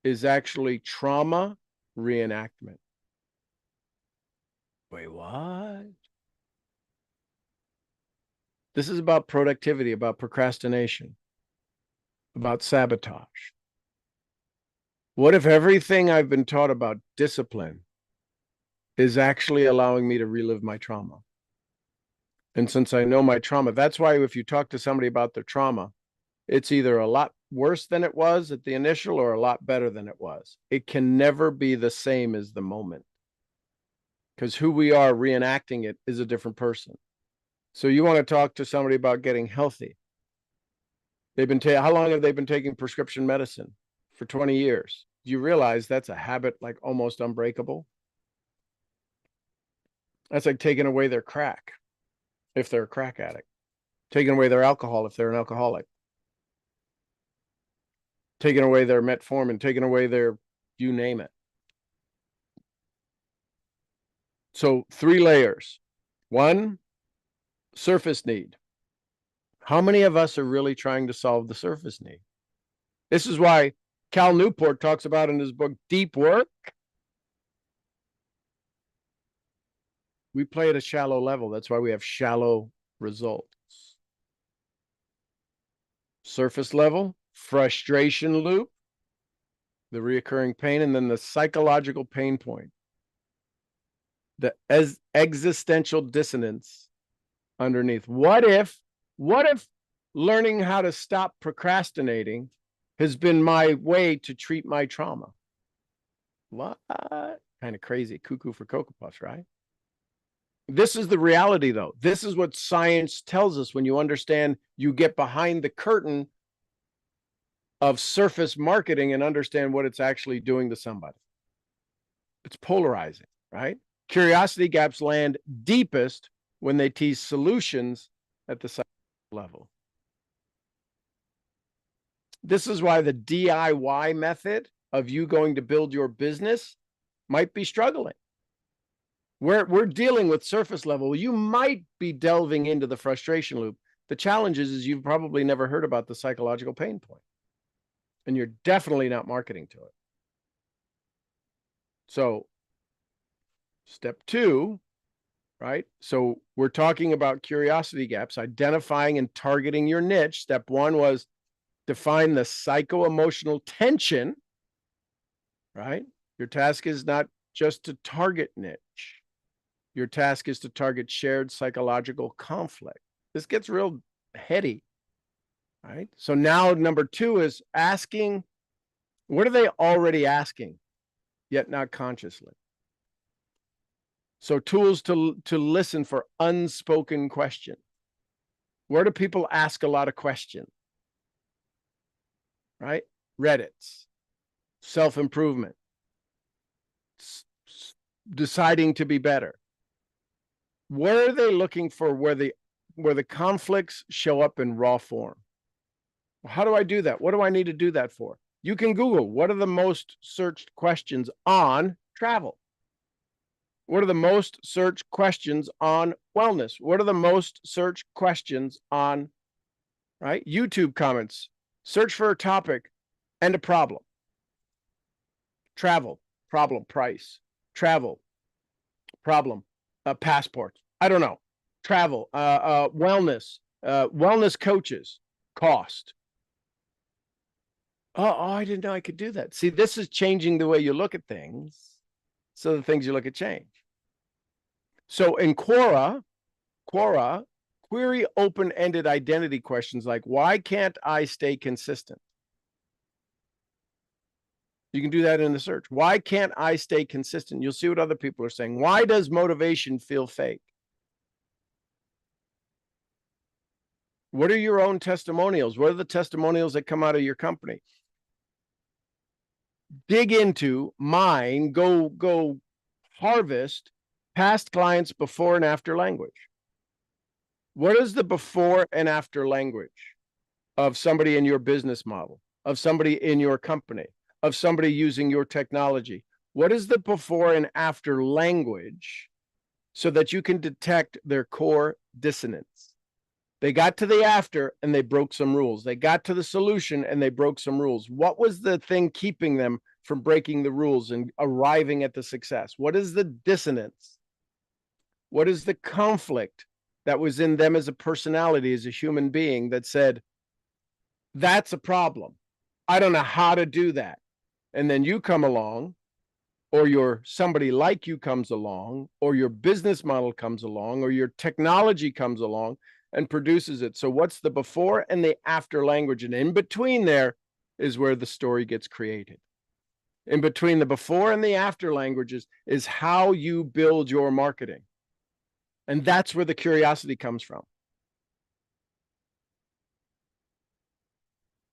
is actually trauma reenactment? Wait, what? This is about productivity, about procrastination, about sabotage. What if everything I've been taught about discipline is actually allowing me to relive my trauma? And since I know my trauma, that's why if you talk to somebody about their trauma, it's either a lot worse than it was at the initial or a lot better than it was. It can never be the same as the moment, because who we are reenacting it is a different person. So you want to talk to somebody about getting healthy. How long have they been taking prescription medicine? For 20 years. Do you realize that's a habit like almost unbreakable? That's like taking away their crack if they're a crack addict, taking away their alcohol if they're an alcoholic, taking away their metformin, taking away their, you name it. So 3 layers. 1, surface need. How many of us are really trying to solve the surface need? This is why Cal Newport talks about in his book, Deep Work. We play at a shallow level. That's why we have shallow results. Surface level, frustration loop, the reoccurring pain, and then the psychological pain point, the existential dissonance underneath. What if learning how to stop procrastinating has been my way to treat my trauma? What? Kind of crazy, cuckoo for Cocoa Puffs, right? This is the reality, though. This is what science tells us when you understand, you get behind the curtain of surface marketing and understand what it's actually doing to somebody. It's polarizing, right? Curiosity gaps land deepest when they tease solutions at the level. This is why the DIY method of you going to build your business might be struggling. We're dealing with surface level. You might be delving into the frustration loop. The challenge is you've probably never heard about the psychological pain point, and you're definitely not marketing to it. So step 2, right? So we're talking about curiosity gaps, identifying and targeting your niche. Step 1 was define the psycho-emotional tension, right? Your task is not just to target niche. Your task is to target shared psychological conflict. This gets real heady, right? So now number 2 is asking, what are they already asking, yet not consciously? So tools to listen for unspoken questions. Where do people ask a lot of questions? Right? Reddits, self-improvement, deciding to be better. Where are they looking for where the conflicts show up in raw form? How do I do that? What do I need to do that for? You can Google, what are the most searched questions on travel? What are the most searched questions on wellness? What are the most searched questions on, right? YouTube comments. Search for a topic and a problem. Travel, problem, price. Travel, problem, passports. I don't know. Travel, wellness, wellness coaches, cost. Oh, I didn't know I could do that. See, this is changing the way you look at things, so the things you look at change. So in Quora, query open-ended identity questions like, why can't I stay consistent? You can do that in the search. Why can't I stay consistent? You'll see what other people are saying. Why does motivation feel fake? What are your own testimonials? What are the testimonials that come out of your company? Dig into, mine, go harvest past clients' before and after language. What is the before and after language of somebody in your business model, of somebody in your company, of somebody using your technology? What is the before and after language so that you can detect their core dissonance? They got to the after and they broke some rules. They got to the solution and they broke some rules. What was the thing keeping them from breaking the rules and arriving at the success? What is the dissonance? What is the conflict that was in them as a personality, as a human being, that said, that's a problem. I don't know how to do that. And then you come along, or somebody like you comes along, or your business model comes along, or your technology comes along and produces it. So what's the before and the after language? And in between there is where the story gets created. In between the before and the after languages is how you build your marketing. And that's where the curiosity comes from.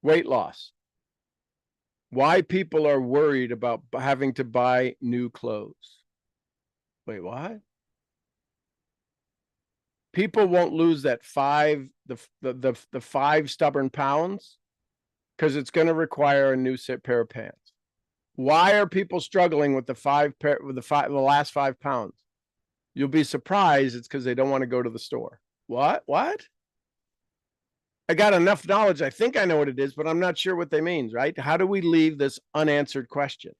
Weight loss. Why people are worried about having to buy new clothes. Wait, what? People won't lose that the 5 stubborn pounds because it's going to require a new pair of pants. Why are people struggling with the last 5 pounds? You'll be surprised. It's because they don't want to go to the store. What? I got enough knowledge. I think I know what it is, but I'm not sure what they mean, right? How do we leave this unanswered question?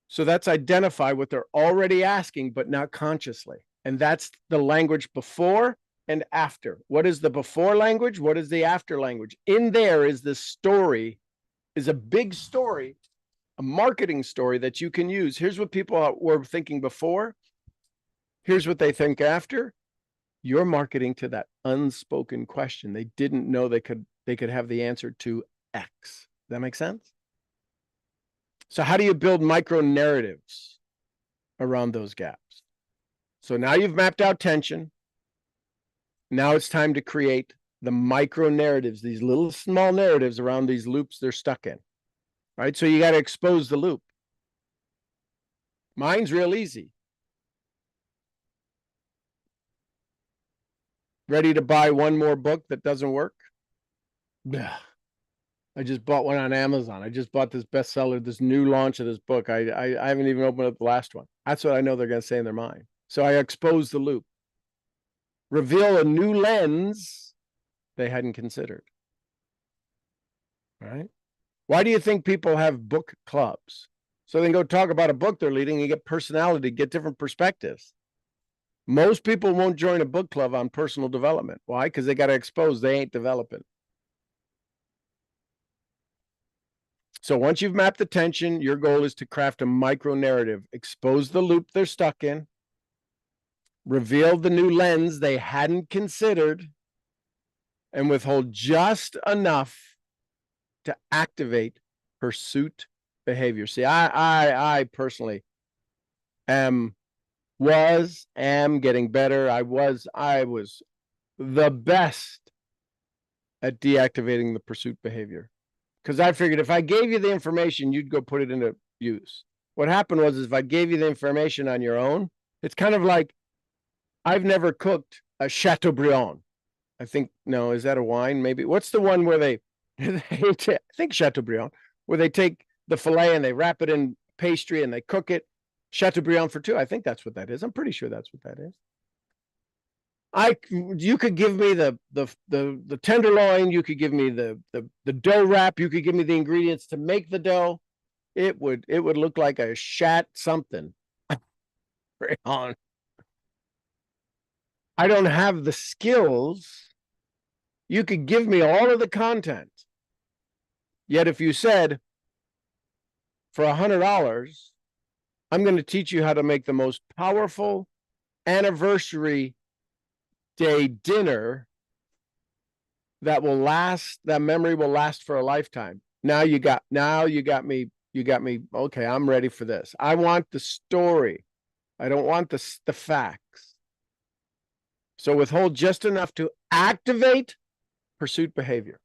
So that's identify what they're already asking, but not consciously. And that's the language before and after. What is the before language? What is the after language? In there is the story, is a big story, a marketing story that you can use. Here's what people were thinking before. Here's what they think after. You're marketing to that unspoken question. They didn't know they could have the answer to X. Does that make sense? So how do you build micro narratives around those gaps? So now you've mapped out tension. Now it's time to create the micro narratives, these little small narratives around these loops they're stuck in, right? So you got to expose the loop. Mine's real easy. Ready to buy one more book that doesn't work? Yeah. I just bought one on Amazon. I just bought this bestseller, this new launch of this book. I haven't even opened up the last one. That's what I know they're going to say in their mind. So I expose the loop. Reveal a new lens they hadn't considered. Right? Why do you think people have book clubs? So they can go talk about a book they're reading and get personality, get different perspectives. Most people won't join a book club on personal development. Why? Because they got to expose they ain't developing. So once you've mapped the tension, your goal is to craft a micro narrative, expose the loop they're stuck in, reveal the new lens they hadn't considered, and withhold just enough to activate pursuit behavior. See, I personally am getting better. I was the best at deactivating the pursuit behavior. Because I figured if I gave you the information, you'd go put it into use. What happened was, if I gave you the information on your own, it's kind of like, I've never cooked a Chateaubriand. I think, no, is that a wine? Maybe. What's the one where I think Chateaubriand, where they take the filet and they wrap it in pastry and they cook it. Chateaubriand for 2. I think that's what that is. I'm pretty sure that's what that is. You could give me the tenderloin, you could give me the dough wrap, you could give me the ingredients to make the dough. It would look like a chat something. I don't have the skills. You could give me all of the content. Yet if you said, for $100, I'm going to teach you how to make the most powerful anniversary day dinner that will last, that memory will last for a lifetime. Now you got me. Okay, I'm ready for this. I want the story. I don't want the facts. So withhold just enough to activate pursuit behavior.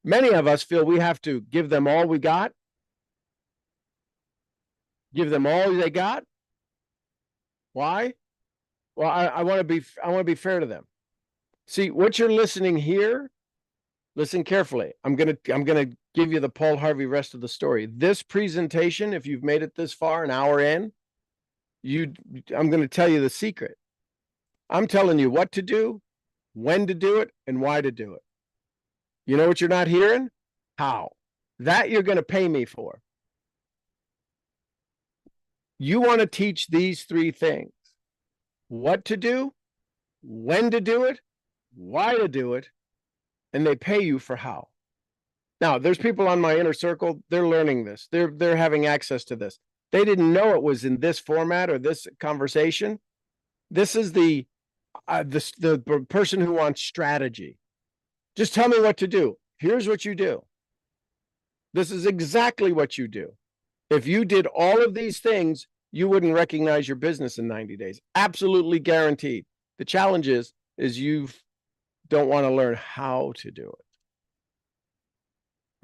Many of us feel we have to give them all we got. Give them all they got. Why? Well, I want to be fair to them. See, what you're listening here Listen carefully. I'm gonna give you the Paul Harvey rest of the story. This presentation, if you've made it this far, an hour in, I'm gonna tell you the secret. I'm telling you what to do, when to do it, and why to do it. You know what you're not hearing? How. That you're gonna pay me for. You want to teach these three things: what to do, when to do it, why to do it, and they pay you for how. Now, there's people on my inner circle, they're learning this. They're having access to this. They didn't know it was in this format or this conversation. This is the person who wants strategy. Just tell me what to do. Here's what you do. This is exactly what you do. If you did all of these things, you wouldn't recognize your business in 90 days. Absolutely guaranteed. The challenge is you don't want to learn how to do it.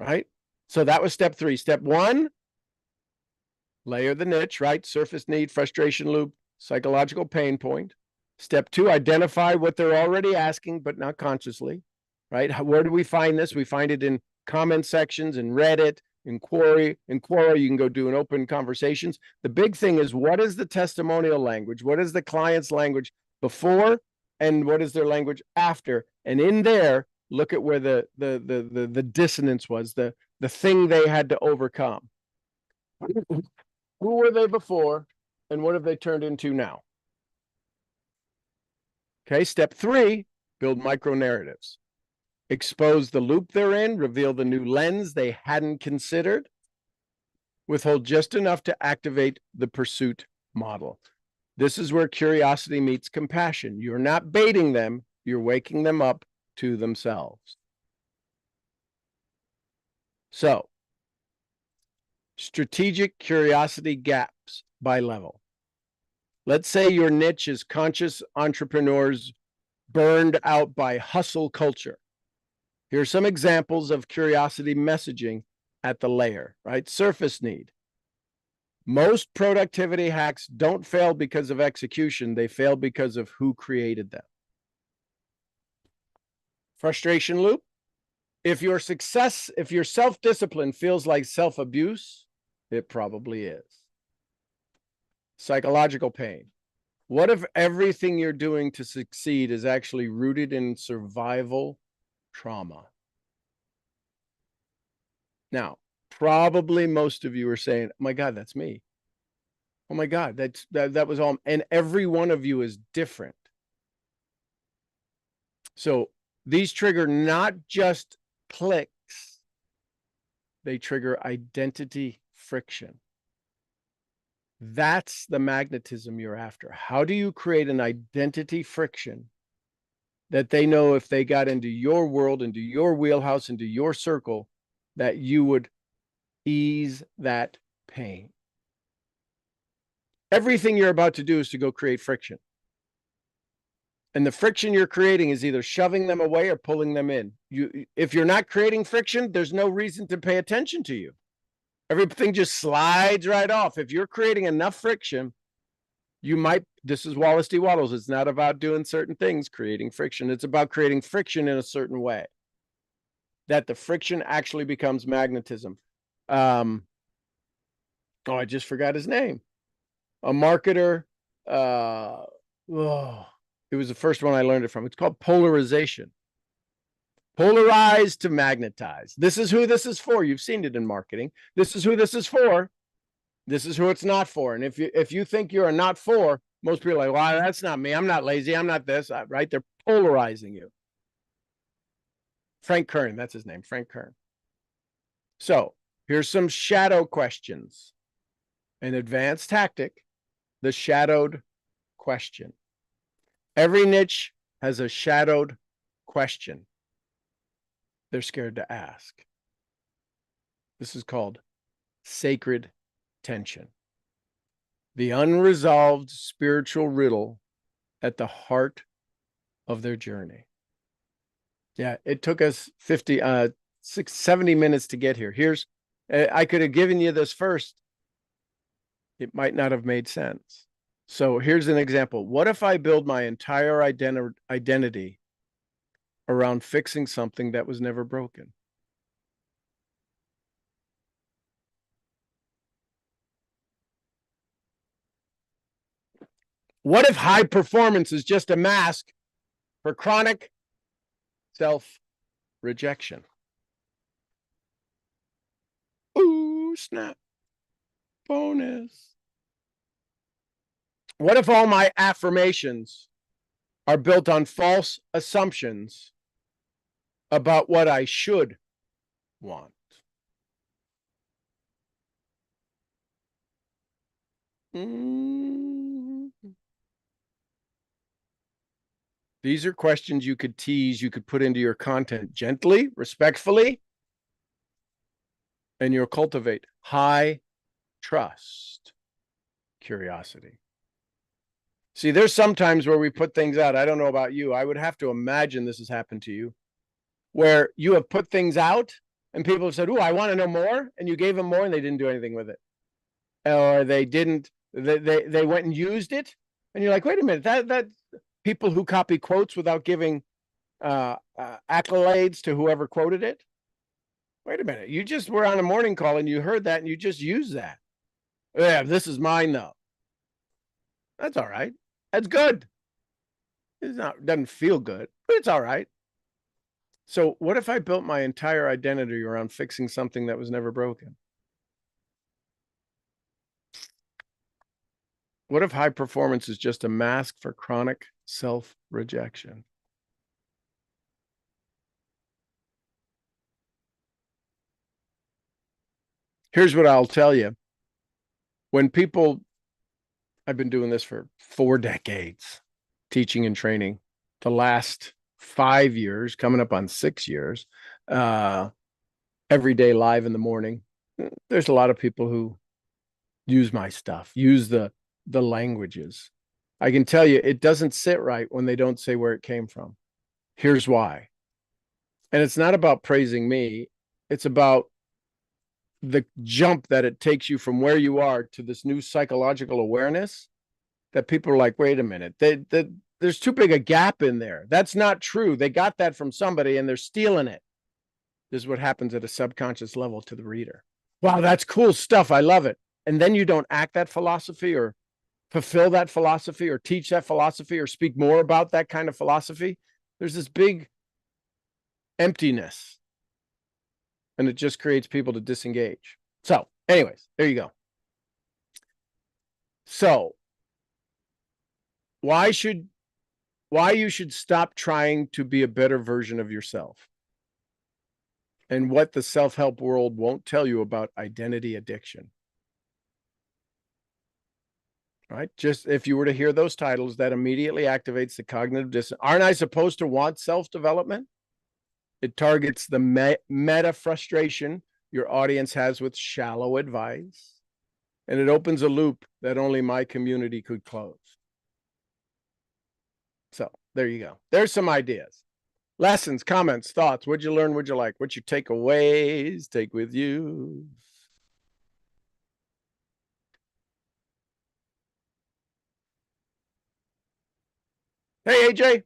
Right? So that was step 3. Step 1, layer the niche, right? Surface need, frustration loop, psychological pain point. Step 2, identify what they're already asking, but not consciously, right? Where do we find this? We find it in comment sections, in Reddit, in Quora. In Quora, you can go do an open conversations. The big thing is, what is the testimonial language? What is the client's language before, and what is their language after? And in there, look at where the dissonance was, the thing they had to overcome. Who were they before, and what have they turned into now? Okay, step 3, build micro narratives. Expose the loop they're in, reveal the new lens they hadn't considered, withhold just enough to activate the pursuit model. This is where curiosity meets compassion. You're not baiting them, you're waking them up to themselves. So, strategic curiosity gaps by level. Let's say your niche is conscious entrepreneurs burned out by hustle culture. Here are some examples of curiosity messaging at the layer, right? Surface need. Most productivity hacks don't fail because of execution. They fail because of who created them. Frustration loop. If your self-discipline feels like self-abuse, it probably is. Psychological pain. What if everything you're doing to succeed is actually rooted in survival trauma? Now, probably most of you are saying, oh my God, that's me. Oh my God, that was all. And every one of you is different. So these trigger not just clicks, they trigger identity friction. That's the magnetism you're after. How do you create an identity friction that they know if they got into your world, into your wheelhouse, into your circle, that you would ease that pain? Everything you're about to do is to go create friction. And the friction you're creating is either shoving them away or pulling them in. If you're not creating friction, there's no reason to pay attention to you. Everything just slides right off. If you're creating enough friction, you might, this is Wallace D. Wattles. It's not about doing certain things, creating friction. It's about creating friction in a certain way that the friction actually becomes magnetism. I just forgot his name. A marketer. It was the first one I learned it from. It's called polarization. Polarize to magnetize. This is who this is for. You've seen it in marketing. This is who this is for. This is who it's not for. And if you think you're a not for, most people are like, well, that's not me. I'm not lazy. I'm not this, right? They're polarizing you. Frank Kern, that's his name, Frank Kern. So here's some shadow questions. An advanced tactic, the shadowed question. Every niche has a shadowed question they're scared to ask. This is called sacred tension. The unresolved spiritual riddle at the heart of their journey. Yeah, it took us 70 minutes to get here. I could have given you this first. It might not have made sense. So here's an example. What if I build my entire identity around fixing something that was never broken? What if high performance is just a mask for chronic self-rejection? Ooh, snap. Bonus. What if all my affirmations are built on false assumptions about what I should want? These are questions you could tease, you could put into your content gently, respectfully, and you'll cultivate high trust, curiosity. See, there's sometimes where we put things out. I don't know about you. I would have to imagine this has happened to you, where you have put things out and people have said, "Oh, I want to know more," and you gave them more and they didn't do anything with it, or they didn't. They went and used it, and you're like, "Wait a minute, that people who copy quotes without giving accolades to whoever quoted it. Wait a minute, you just were on a morning call and you heard that and you just used that. Yeah, this is mine though. That's all right. That's good. Doesn't feel good, but it's all right. So what if I built my entire identity around fixing something that was never broken? What if high performance is just a mask for chronic self-rejection? Here's what I'll tell you. When people, I've been doing this for 4 decades, teaching and training. The last 5 years, coming up on 6 years, every day live in the morning. There's a lot of people who use my stuff, use the languages. I can tell you it doesn't sit right when they don't say where it came from. Here's why. And it's not about praising me. It's about the jump that it takes you from where you are to this new psychological awareness that people are like, wait a minute, there's too big a gap in there. That's not true. They got that from somebody and they're stealing it. This is what happens at a subconscious level to the reader. Wow, that's cool stuff. I love it. And then you don't act that philosophy or fulfill that philosophy or teach that philosophy or speak more about that kind of philosophy. There's this big emptiness and it just creates people to disengage. So anyways, there you go. So why you should stop trying to be a better version of yourself and what the self-help world won't tell you about identity addiction. Right? Just if you were to hear those titles, that immediately activates the cognitive dissonance. Aren't I supposed to want self-development? It targets the meta frustration your audience has with shallow advice, and it opens a loop that only my community could close. So there you go. There's some ideas. Lessons, comments, thoughts. What'd you learn? What'd you like? What's your takeaways? Take with you. Hey, AJ.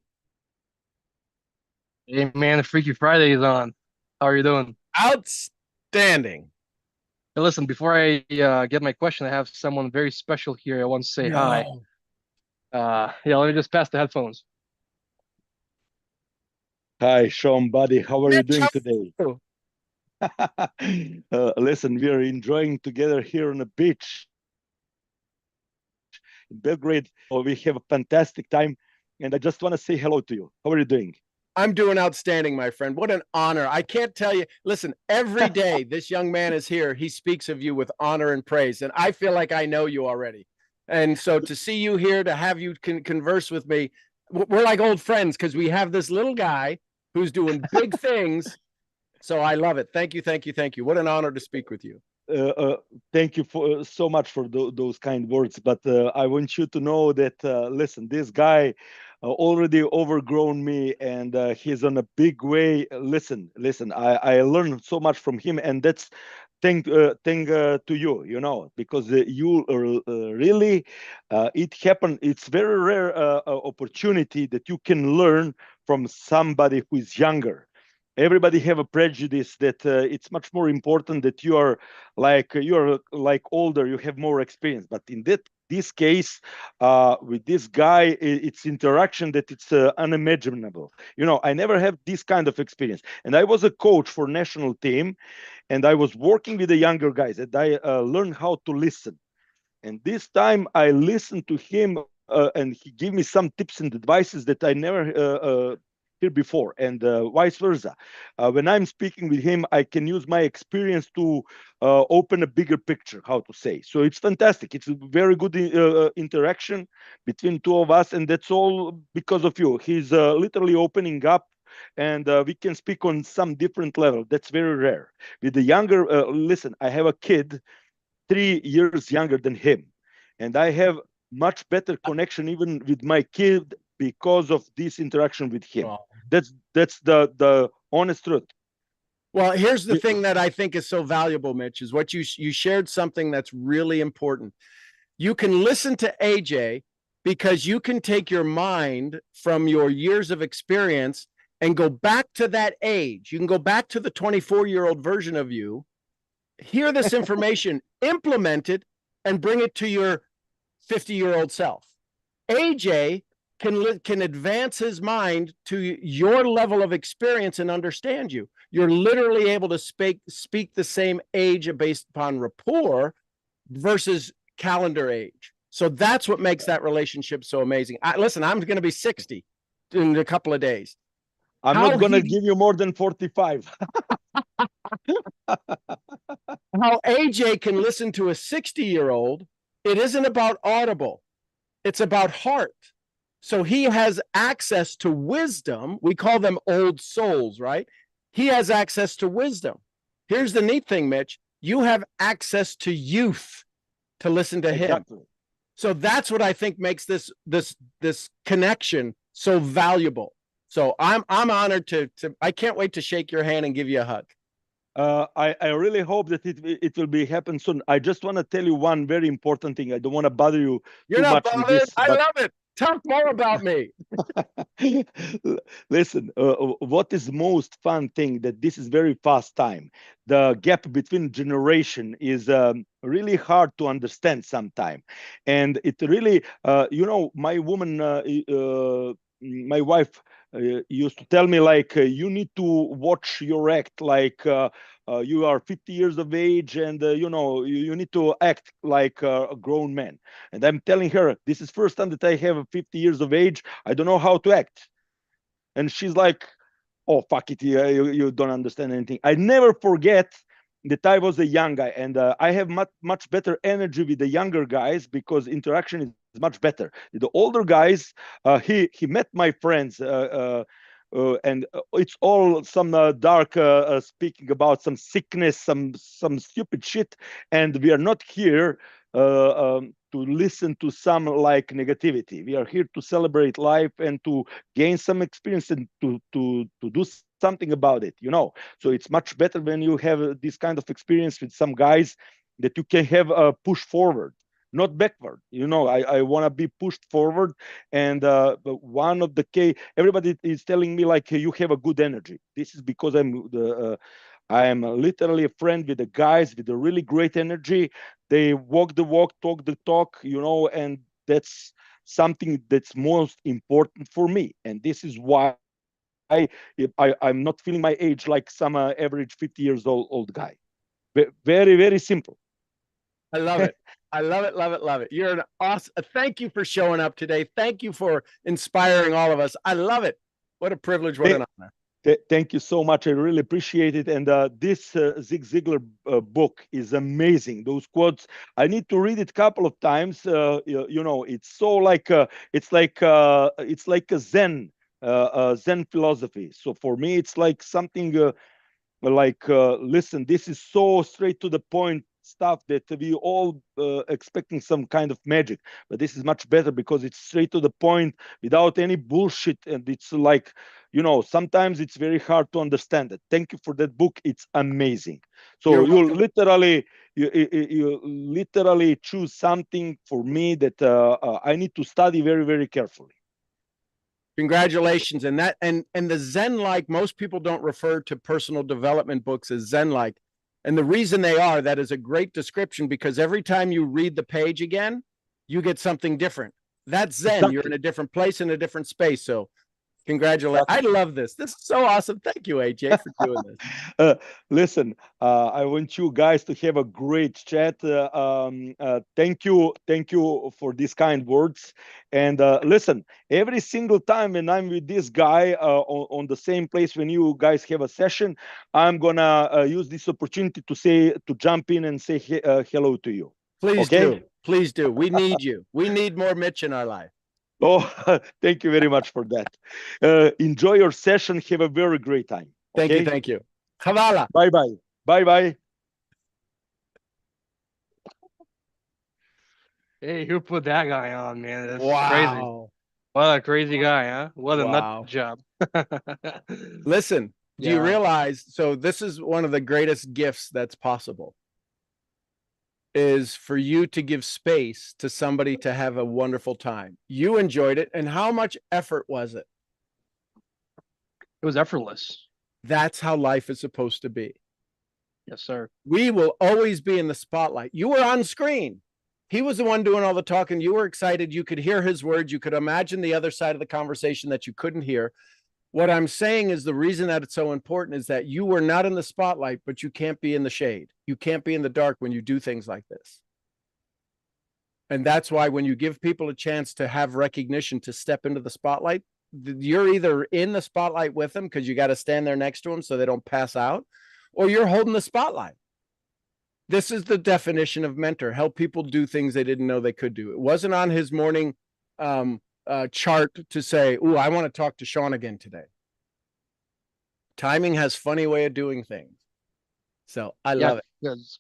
Hey man, the Freaky Friday is on. How are you doing? Outstanding. Hey, listen, before I get my question, I have someone very special here. I want to say hi. No. Yeah, let me just pass the headphones. Hi, Sean, buddy. How are you Mitch, doing today? Listen, we are enjoying together here on the beach in Belgrade. Oh, we have a fantastic time, and I just want to say hello to you. How are you doing? I'm doing outstanding, my friend. What an honor. I can't tell you. Listen, every day this young man is here, he speaks of you with honor and praise. And I feel like I know you already. And so to see you here, to have you converse with me, we're like old friends because we have this little guy who's doing big things. So I love it. Thank you, thank you, thank you. What an honor to speak with you. Thank you for so much for those kind words. But I want you to know that, listen, this guy already overgrown me, and he's on a big way. Listen. I learned so much from him, and that's thing to you, because you really it happened. It's very rare opportunity that you can learn from somebody who is younger. Everybody have a prejudice that it's much more important that you're like older, you have more experience. But in this case, with this guy, it's interaction that it's unimaginable. I never have this kind of experience. And I was a coach for national team, and I was working with the younger guys, and I learned how to listen. And this time I listened to him, and he gave me some tips and advices that I never heard before, and vice versa. When I'm speaking with him, I can use my experience to open a bigger picture, how to say. So it's fantastic. It's a very good interaction between two of us, and that's all because of you. He's literally opening up, and we can speak on some different level. That's very rare. With the younger, listen, I have a kid 3 years younger than him, and I have much better connection even with my kid because of this interaction with him. Wow. That's the honest truth. Well, here's the thing that I think is so valuable, Mitch, is what you shared something that's really important. You can listen to AJ because you can take your mind from your years of experience and go back to that age. You can go back to the 24-year-old version of you, hear this information, implement it, and bring it to your 50-year-old self. AJ can advance his mind to your level of experience and understand you. You're literally able to speak the same age based upon rapport versus calendar age. So that's what makes that relationship so amazing. Listen, I'm going to be 60 in a couple of days. I'm not going to give you more than 45. How AJ can listen to a 60-year-old, it isn't about audible. It's about heart. So he has access to wisdom. We call them old souls, right? He has access to wisdom. Here's the neat thing, Mitch. You have access to youth to listen to Exactly. him. So that's what I think makes this connection so valuable. So I'm honored to I can't wait to shake your hand and give you a hug. I really hope that it will be happen soon. I just want to tell you one very important thing. I don't want to bother you You're too not much with bothered. this. I love it. Talk more about me. Listen, what is most fun thing that this is very fast time. The gap between generation is really hard to understand sometime, and it really, my woman, my wife. Used to tell me like you need to watch your act like you are 50 years of age, and you need to act like a grown man. And I'm telling her, this is first time that I have 50 years of age. I don't know how to act. And she's like, oh, fuck it, you don't understand anything. I never forget that I was a young guy, and I have much better energy with the younger guys because interaction is much better. The older guys, he met my friends, and it's all some dark speaking about some sickness, some stupid shit, and we are not here to listen to some like negativity. We are here to celebrate life and to gain some experience and to do something about it. So it's much better when you have this kind of experience with some guys that you can have a push forward, not backward. I want to be pushed forward. And one of the key, everybody is telling me like you have a good energy. This is because I am literally a friend with the guys with a really great energy. They walk the walk, talk the talk, and that's something that's most important for me. And this is why I'm not feeling my age like some average 50 years old guy. Very, very simple. I love it. I love it, love it, love it. You're an awesome. Thank you for showing up today. Thank you for inspiring all of us. I love it. What a privilege. What an honor. Thank you so much. I really appreciate it. And this Zig Ziglar book is amazing. Those quotes, I need to read it a couple of times. It's so like it's like a Zen philosophy. So for me, it's like something listen, this is so straight to the point stuff that we all expecting some kind of magic, but this is much better because it's straight to the point without any bullshit. And it's like, sometimes it's very hard to understand it. Thank you for that book. It's amazing. So you literally choose something for me that I need to study very, very carefully. Congratulations. And the Zen-like, most people don't refer to personal development books as Zen-like. And the reason they are, that is a great description, because every time you read the page again, you get something different. That's Zen. Exactly. You're in a different place, in a different space. So congratulations. I love this. This is so awesome. Thank you, AJ, for doing this. Listen, I want you guys to have a great chat. Thank you for these kind words. And listen, every single time when I'm with this guy on the same place, when you guys have a session, I'm gonna use this opportunity to jump in and say hello to you. Please Okay? do. Please do. We need you. We need more Mitch in our life. Oh, thank you very much for that. Enjoy your session. Have a very great time. Thank Okay? you. Thank you. Havala. Bye bye. Bye bye. Hey, who put that guy on, man? That's crazy. Wow. What a crazy guy, huh? What a Wow. nut job. Listen, do you Yeah. realize? So this is one of the greatest gifts that's possible, is for you to give space to somebody to have a wonderful time. You enjoyed it. And how much effort was it? It was effortless. That's how life is supposed to be. Yes, sir. We will always be in the spotlight. You were on screen. He was the one doing all the talking. You were excited. You could hear his words. You could imagine the other side of the conversation that you couldn't hear. What I'm saying is, the reason that it's so important is that you were not in the spotlight, but you can't be in the shade. You can't be in the dark when you do things like this. And that's why when you give people a chance to have recognition, to step into the spotlight, you're either in the spotlight with them because you got to stand there next to them so they don't pass out, or you're holding the spotlight. This is the definition of mentor. Help people do things they didn't know they could do. It wasn't on his morning chart to say, "Ooh, I want to talk to Sean again today." Timing has funny way of doing things. So I love it.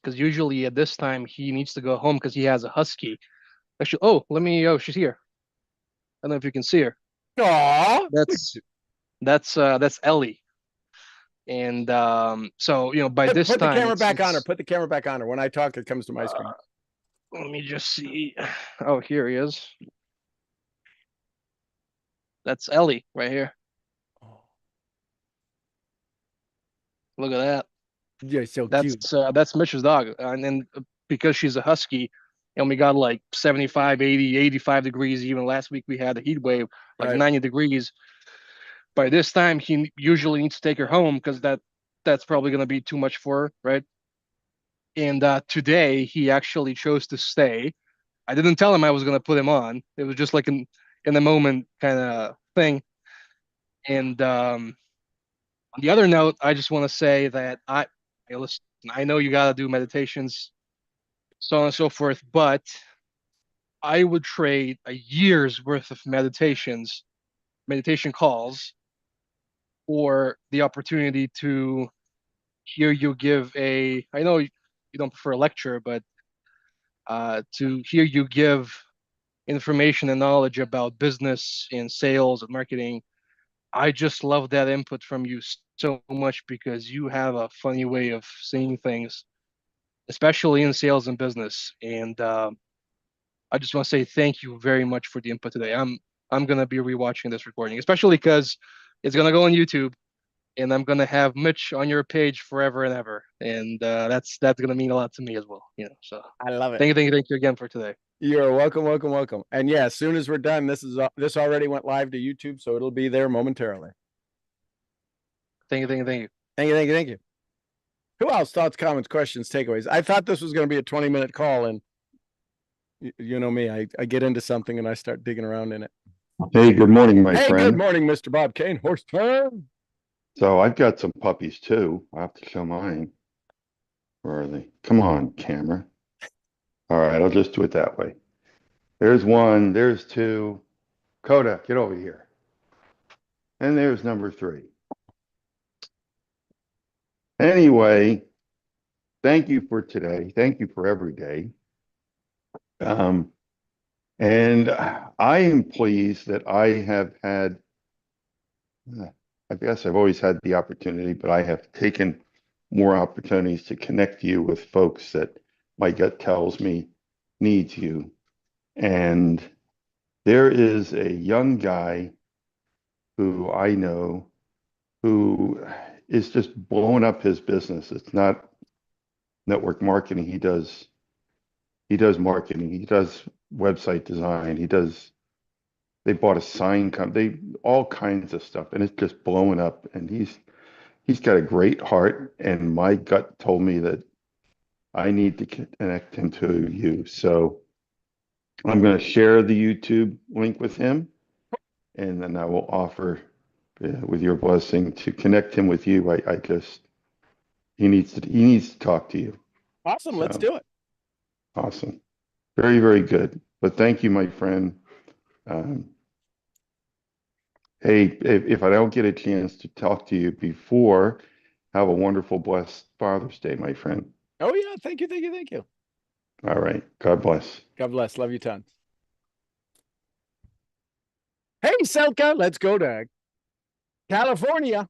Because usually at this time he needs to go home because he has a husky. Actually, oh, she's here. I don't know if you can see her. Aw. That's Ellie. And so by this Put the time camera back on her. it's- Put the camera back on her. When I talk, it comes to my screen. Let me just see. Oh, here he is. That's Ellie right here. Look at that. You're so cute. That's Mitch's dog. And then because she's a husky, and we got like 75, 80, 85 degrees. Even last week we had a heat wave, like Right. 90 degrees. By this time, he usually needs to take her home because that's probably going to be too much for her, right? And today he actually chose to stay. I didn't tell him I was going to put him on. It was just like in the moment kind of thing. And on the other note, I just want to say that listen, I know you got to do meditations, so on and so forth, but I would trade a year's worth of meditation calls, for the opportunity to hear you give I know you don't prefer a lecture, but to hear you give information and knowledge about business and sales and marketing. I just love that input from you so much because you have a funny way of seeing things, especially in sales and business. And I just want to say thank you very much for the input today. I'm gonna be rewatching this recording, especially because it's gonna go on YouTube, and I'm gonna have Mitch on your page forever and ever, and that's gonna mean a lot to me as well. So I love it. thank you again for today. You're welcome, welcome, welcome. And yeah, as soon as we're done, this already went live to YouTube, so it'll be there momentarily. Thank you. Thank you, thank you, thank you. Who else? Thoughts, comments, questions, takeaways? I thought this was going to be a 20-minute call, and you know me, I get into something and I start digging around in it. Hey, good morning, my Hey, friend. good morning, Mr. Bob Kane, horse turn. So I've got some puppies too. I'll have to show mine. Where are they? Come on, camera. All right, I'll just do it that way. There's one, there's two. Coda, get over here. And there's number 3. Anyway, thank you for today. Thank you for every day. And I am pleased that I have had, I guess I've always had the opportunity, but I have taken more opportunities to connect you with folks that my gut tells me needs you. And there is a young guy who I know who is just blowing up his business. It's not network marketing. He does marketing. He does website design. They bought a sign company, all kinds of stuff, and it's just blowing up. And he's got a great heart. And my gut told me that I need to connect him to you. So I'm going to share the YouTube link with him, and then I will offer, with your blessing, to connect him with you. I just he needs to talk to you. Awesome. Let's So, do it. awesome. Very, very good. But thank you, my friend. Hey, if I don't get a chance to talk to you before, have a wonderful, blessed Father's Day, my friend. Oh yeah. Thank you. Thank you. Thank you. All right. God bless. God bless. Love you tons. Hey, Selka, let's go to California.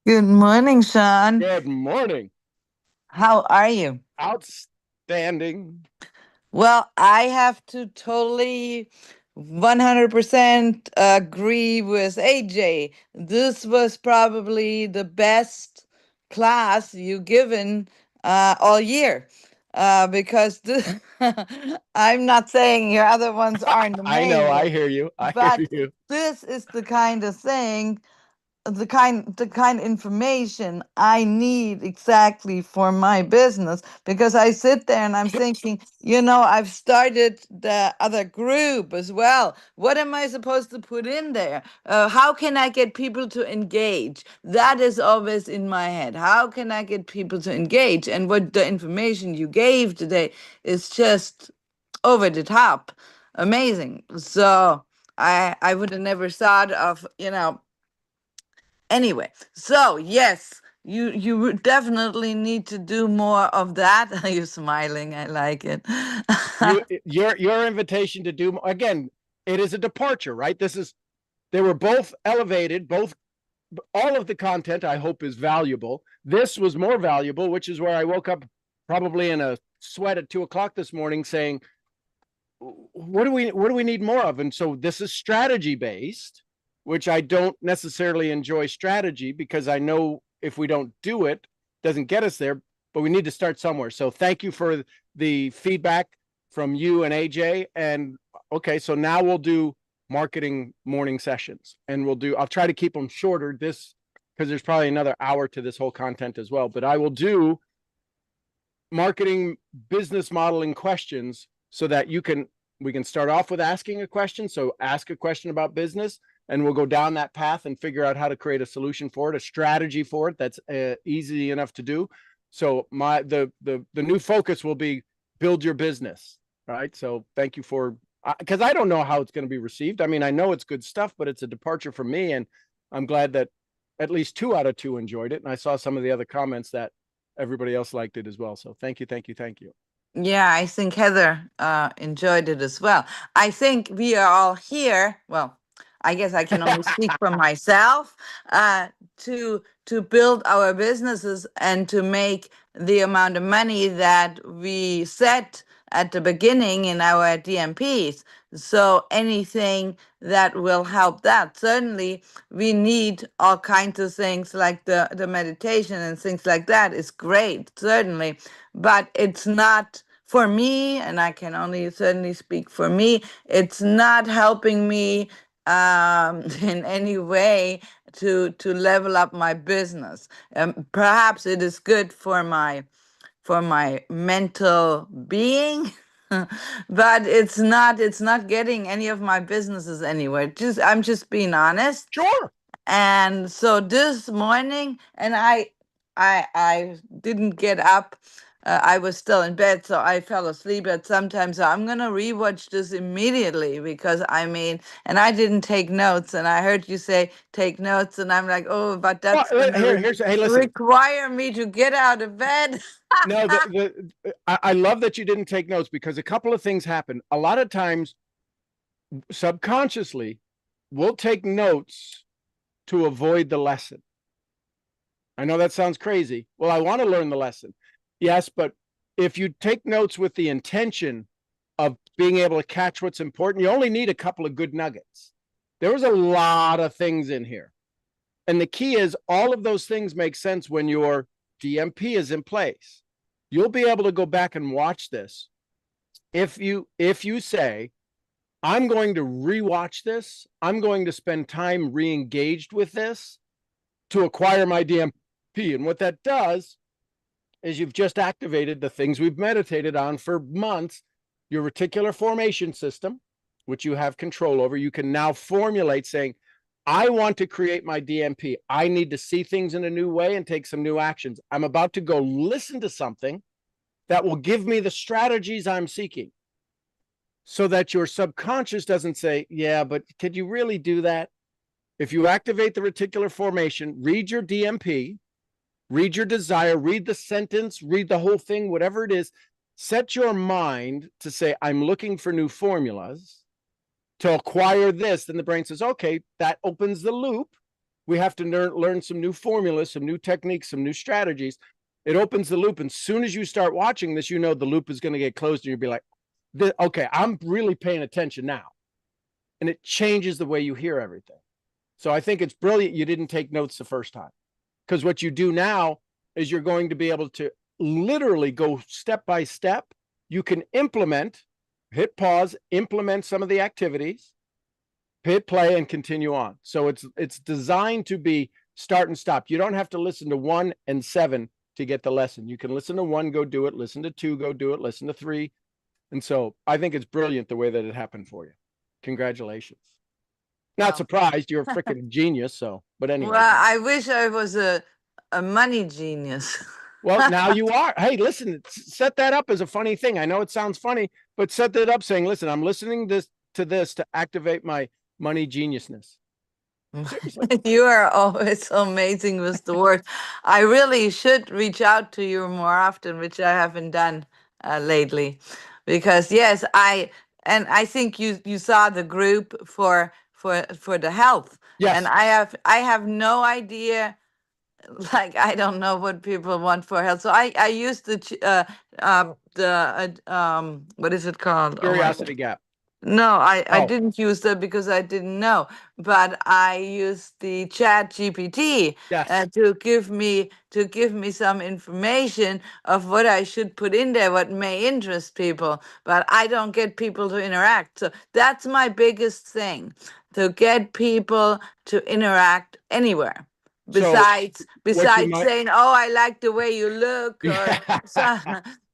Good morning, Sean. Good morning. How are you? Outstanding. Well, I have to totally 100% agree with AJ. This was probably the best class you given all year. Because I'm not saying your other ones aren't I know. I amazing, hear you. I but hear you. this is the kind of thing, the kind of information I need exactly for my business, because I sit there and I'm thinking, I've started the other group as well. What am I supposed to put in there? How can I get people to engage? That is always in my head. How can I get people to engage? And what the information you gave today is just over the top amazing. So I would have never thought of, anyway. So yes, you would definitely need to do more of that. You're smiling, I like it. Your invitation to do again, it is a departure, right? They were both elevated, all of the content I hope is valuable. This was more valuable, which is where I woke up probably in a sweat at 2:00 this morning saying, what do we need more of? And so this is strategy based, which I don't necessarily enjoy strategy, because I know if we don't do it, doesn't get us there, but we need to start somewhere. So thank you for the feedback from you and AJ. And okay, so now we'll do marketing morning sessions, and I'll try to keep them shorter because there's probably another hour to this whole content as well, but I will do marketing business modeling questions so that we can start off with asking a question. So ask a question about business, and we'll go down that path and figure out how to create a solution for it, a strategy for it that's easy enough to do. So the new focus will be build your business, right? So thank you for, because I don't know how it's going to be received. I mean, I know it's good stuff, but it's a departure for me, and I'm glad that at least 2 out of 2 enjoyed it. And I saw some of the other comments that everybody else liked it as well. So thank you, thank you, thank you. Yeah, I think Heather enjoyed it as well. I think we are all here. Well, I guess I can only speak for myself, to build our businesses and to make the amount of money that we set at the beginning in our DMPs. So anything that will help that. Certainly, we need all kinds of things like the meditation and things like that is great, certainly. But it's not for me, and I can only certainly speak for me, it's not helping me in any way to level up my business. Perhaps it is good for my mental being, but it's not getting any of my businesses anywhere. I'm just being honest. Sure. And so this morning, and I didn't get up. I was still in bed, so I fell asleep at some time. So I'm gonna rewatch this immediately, because and I didn't take notes, and I heard you say take notes, and I'm like, oh, but that's Well, gonna hey, listen. require me to get out of bed. No, I love that you didn't take notes, because a couple of things happen. A lot of times, subconsciously, we'll take notes to avoid the lesson. I know that sounds crazy. Well, I want to learn the lesson. Yes, but if you take notes with the intention of being able to catch what's important, you only need a couple of good nuggets. There was a lot of things in here. And the key is all of those things make sense when your DMP is in place. You'll be able to go back and watch this. If you say, I'm going to rewatch this, I'm going to spend time re-engaged with this to acquire my DMP. And what that does is you've just activated the things we've meditated on for months, your reticular formation system, which you have control over. You can now formulate saying, I want to create my DMP. I need to see things in a new way and take some new actions. I'm about to go listen to something that will give me the strategies I'm seeking, so that your subconscious doesn't say, yeah, but could you really do that? If you activate the reticular formation, read your DMP, read your desire, read the sentence, read the whole thing, whatever it is, set your mind to say, I'm looking for new formulas to acquire this. Then the brain says, okay, that opens the loop. We have to learn some new formulas, some new techniques, some new strategies. It opens the loop. And as soon as you start watching this, you know the loop is going to get closed and you'll be like, okay, I'm really paying attention now. And it changes the way you hear everything. So I think it's brilliant you didn't take notes the first time, because what you do now is you're going to be able to literally go step by step. You can implement, hit pause, implement some of the activities, hit play, and continue on. So it's designed to be start and stop. You don't have to listen to 1 and 7 to get the lesson. You can listen to 1, go do it, listen to 2, go do it, listen to 3. And so I think it's brilliant the way that it happened for you. Congratulations. Not Wow. surprised, you're a freaking genius. So, but anyway. Well, I wish I was a money genius. Well, now you are. Hey, listen, set that up as a funny thing. I know it sounds funny, but set that up saying, listen, I'm listening to this to activate my money geniusness. Seriously. You are always so amazing with the words. I really should reach out to you more often, which I haven't done lately, because yes, I think you saw the group for the health, Yes. and I have no idea. Like, I don't know what people want for health, so I used the what is it called? Oh my Curiosity gap. No, I Oh. didn't use that because I didn't know, but I used the Chat GPT Yes. to give me some information of what I should put in there, what may interest people. But I don't get people to interact, so that's my biggest thing: to get people to interact anywhere. Besides might- saying, "Oh, I like the way you look," or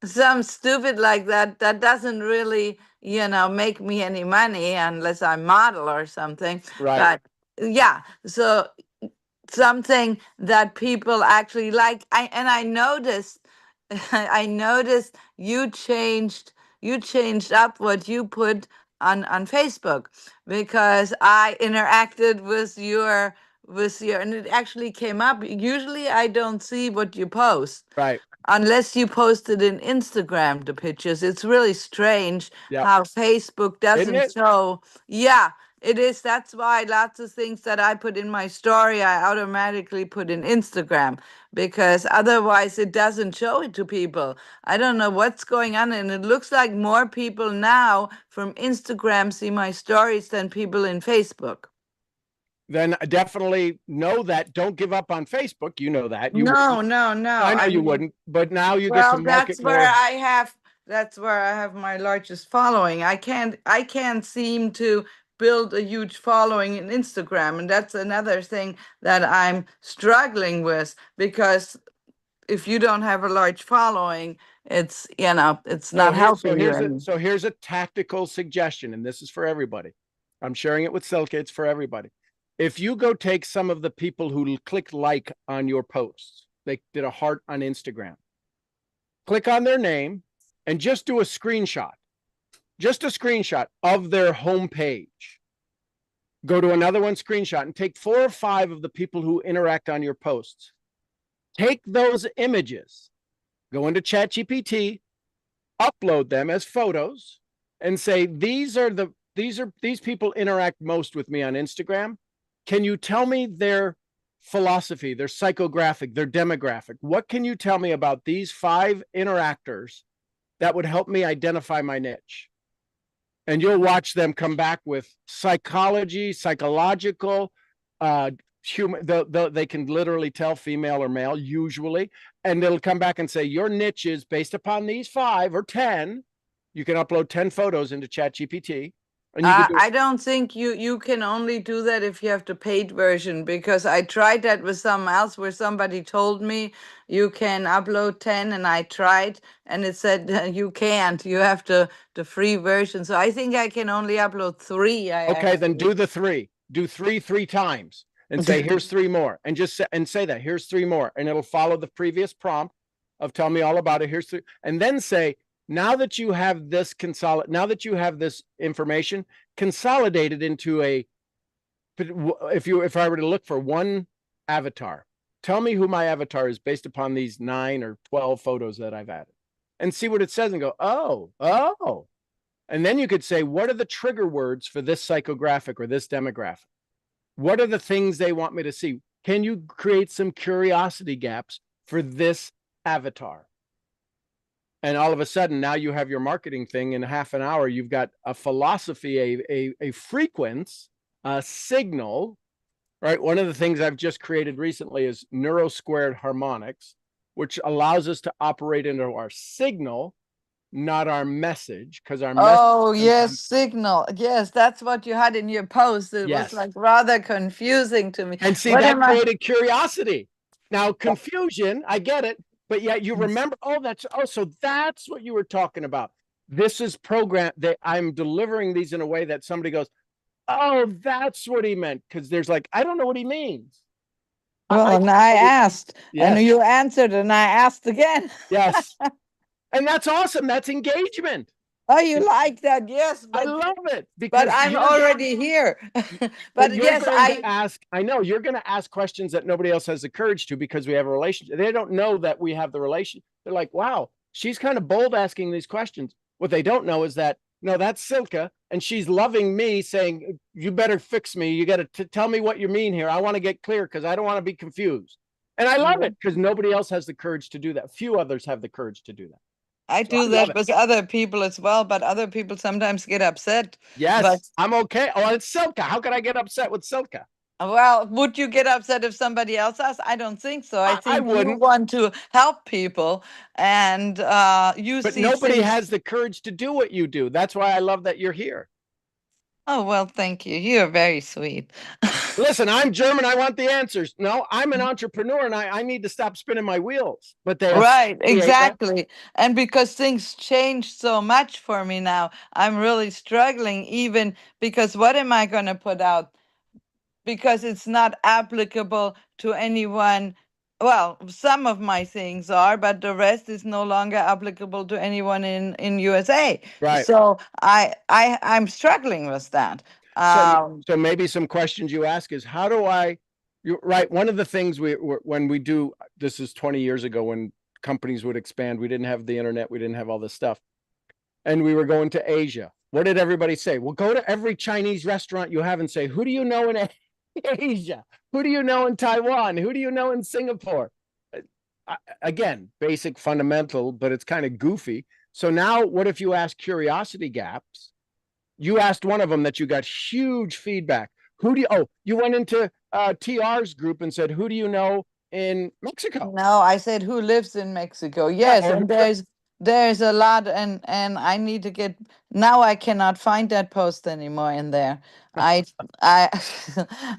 some stupid like that, that doesn't really, make me any money unless I model or something. Right. But yeah, so something that people actually like. I noticed I noticed you changed up what you put on Facebook, because I interacted with your and it actually came up. Usually I don't see what you post Right. unless you posted in Instagram the pictures. It's really strange Yeah. how Facebook doesn't it? show. Yeah, it is. That's why lots of things that I put in my story, I automatically put in Instagram, because otherwise it doesn't show it to people. I don't know what's going on. And it looks like more people now from Instagram see my stories than people in Facebook. Then I definitely know that. Don't give up on Facebook. You know that. You No, wouldn't. no. I know you mean, wouldn't, but now you get Well, to market more. that's where I have my largest following. I can't seem to build a huge following in Instagram, and that's another thing that I'm struggling with, because if you don't have a large following, it's it's not helping you any. So here's a tactical suggestion, and this is for everybody. I'm sharing it with Silke. It's for everybody. If you go take some of the people who click like on your posts, they did a heart on Instagram, click on their name and just do a screenshot of their homepage. Go to another one, screenshot, and take 4 or 5 of the people who interact on your posts. Take those images, go into ChatGPT, upload them as photos, and say, these people interact most with me on Instagram. Can you tell me their philosophy, their psychographic, their demographic? What can you tell me about these 5 interactors that would help me identify my niche? and you'll watch them come back with psychological, human. They can literally tell female or male usually, and it'll come back and say your niche is based upon these 5 or 10. You can upload 10 photos into ChatGPT, and you can do I don't think you can only do that if you have the paid version, because I tried that with someone else where somebody told me you can upload 10, and I tried and it said you can't. You have the free version. So I think I can only upload 3. Okay, then do the 3. Do 3 times and say here's 3 more, and just say that here's 3 more, and it'll follow the previous prompt of tell me all about it. Here's 3, and then say, now that you have this now that you have this information consolidated into a, if I were to look for one avatar, tell me who my avatar is based upon these 9 or 12 photos that I've added, and see what it says and go, oh. And then you could say, what are the trigger words for this psychographic or this demographic? What are the things they want me to see? Can you create some curiosity gaps for this avatar? And all of a sudden, now you have your marketing thing in half an hour. You've got a philosophy, a frequency, a signal, right? One of the things I've just created recently is neurosquared harmonics, which allows us to operate into our signal, not our message, because our message. Oh, yes, signal. Yes, that's what you had in your post. It Yes. was like rather confusing to me. And see, What that am I- created curiosity. Now, confusion, I get it, but yet you remember, so that's what you were talking about. This is program that I'm delivering these in a way that somebody goes, oh, that's what he meant. Because there's like, I don't know what he means. Well, and I asked, and Yes. you answered, and I asked again. Yes. And that's awesome. That's engagement. Oh, you like that? Yes, I but love it. Because I'm you're already here. But you're yes, going to ask, I know you're going to ask questions that nobody else has the courage to, because we have a relationship. They don't know that we have the relation. They're like, wow, she's kind of bold asking these questions. What they don't know is that, no, that's Silke, and she's loving me, saying, you better fix me. You got to tell me what you mean here. I want to get clear because I don't want to be confused. And I love it because nobody else has the courage to do that. Few others have the courage to do that. I So do love that it. with other people as well, but other people sometimes get upset. Yes, But I'm okay. Oh, it's Silke. How could I get upset with Silke? well, would you get upset if somebody else asked? I don't think so. I I think you wouldn't. want to help people, and you But see nobody things. has the courage to do what you do. That's why I love that you're here. Oh, well, thank you. You're very sweet. Listen, I'm German. I want the answers. No, I'm an entrepreneur and I need to stop spinning my wheels. But they Right, appreciate that. exactly. And because things change so much for me now, I'm really struggling, even because what am I going to put out? Because it's not applicable to anyone. Well, some of my things are, but the rest is no longer applicable to anyone in USA. Right. So I'm struggling with that. So maybe some questions you ask is, how do you're right. One of the things when we do, this is 20 years ago when companies would expand, we didn't have the internet, we didn't have all this stuff. And we were going to Asia. What did everybody say? Well, go to every Chinese restaurant you have and say, who do you know in Asia? Who do you know in Taiwan? Who do you know in Singapore? Again, basic fundamental, but it's kind of goofy. So now what if you ask curiosity gaps? You asked one of them that you got huge feedback. You went into TR's group and said, who do you know in Mexico? No, I said who lives in Mexico. Yes, or and there's a lot, and I need to get, now I cannot find that post anymore in there. I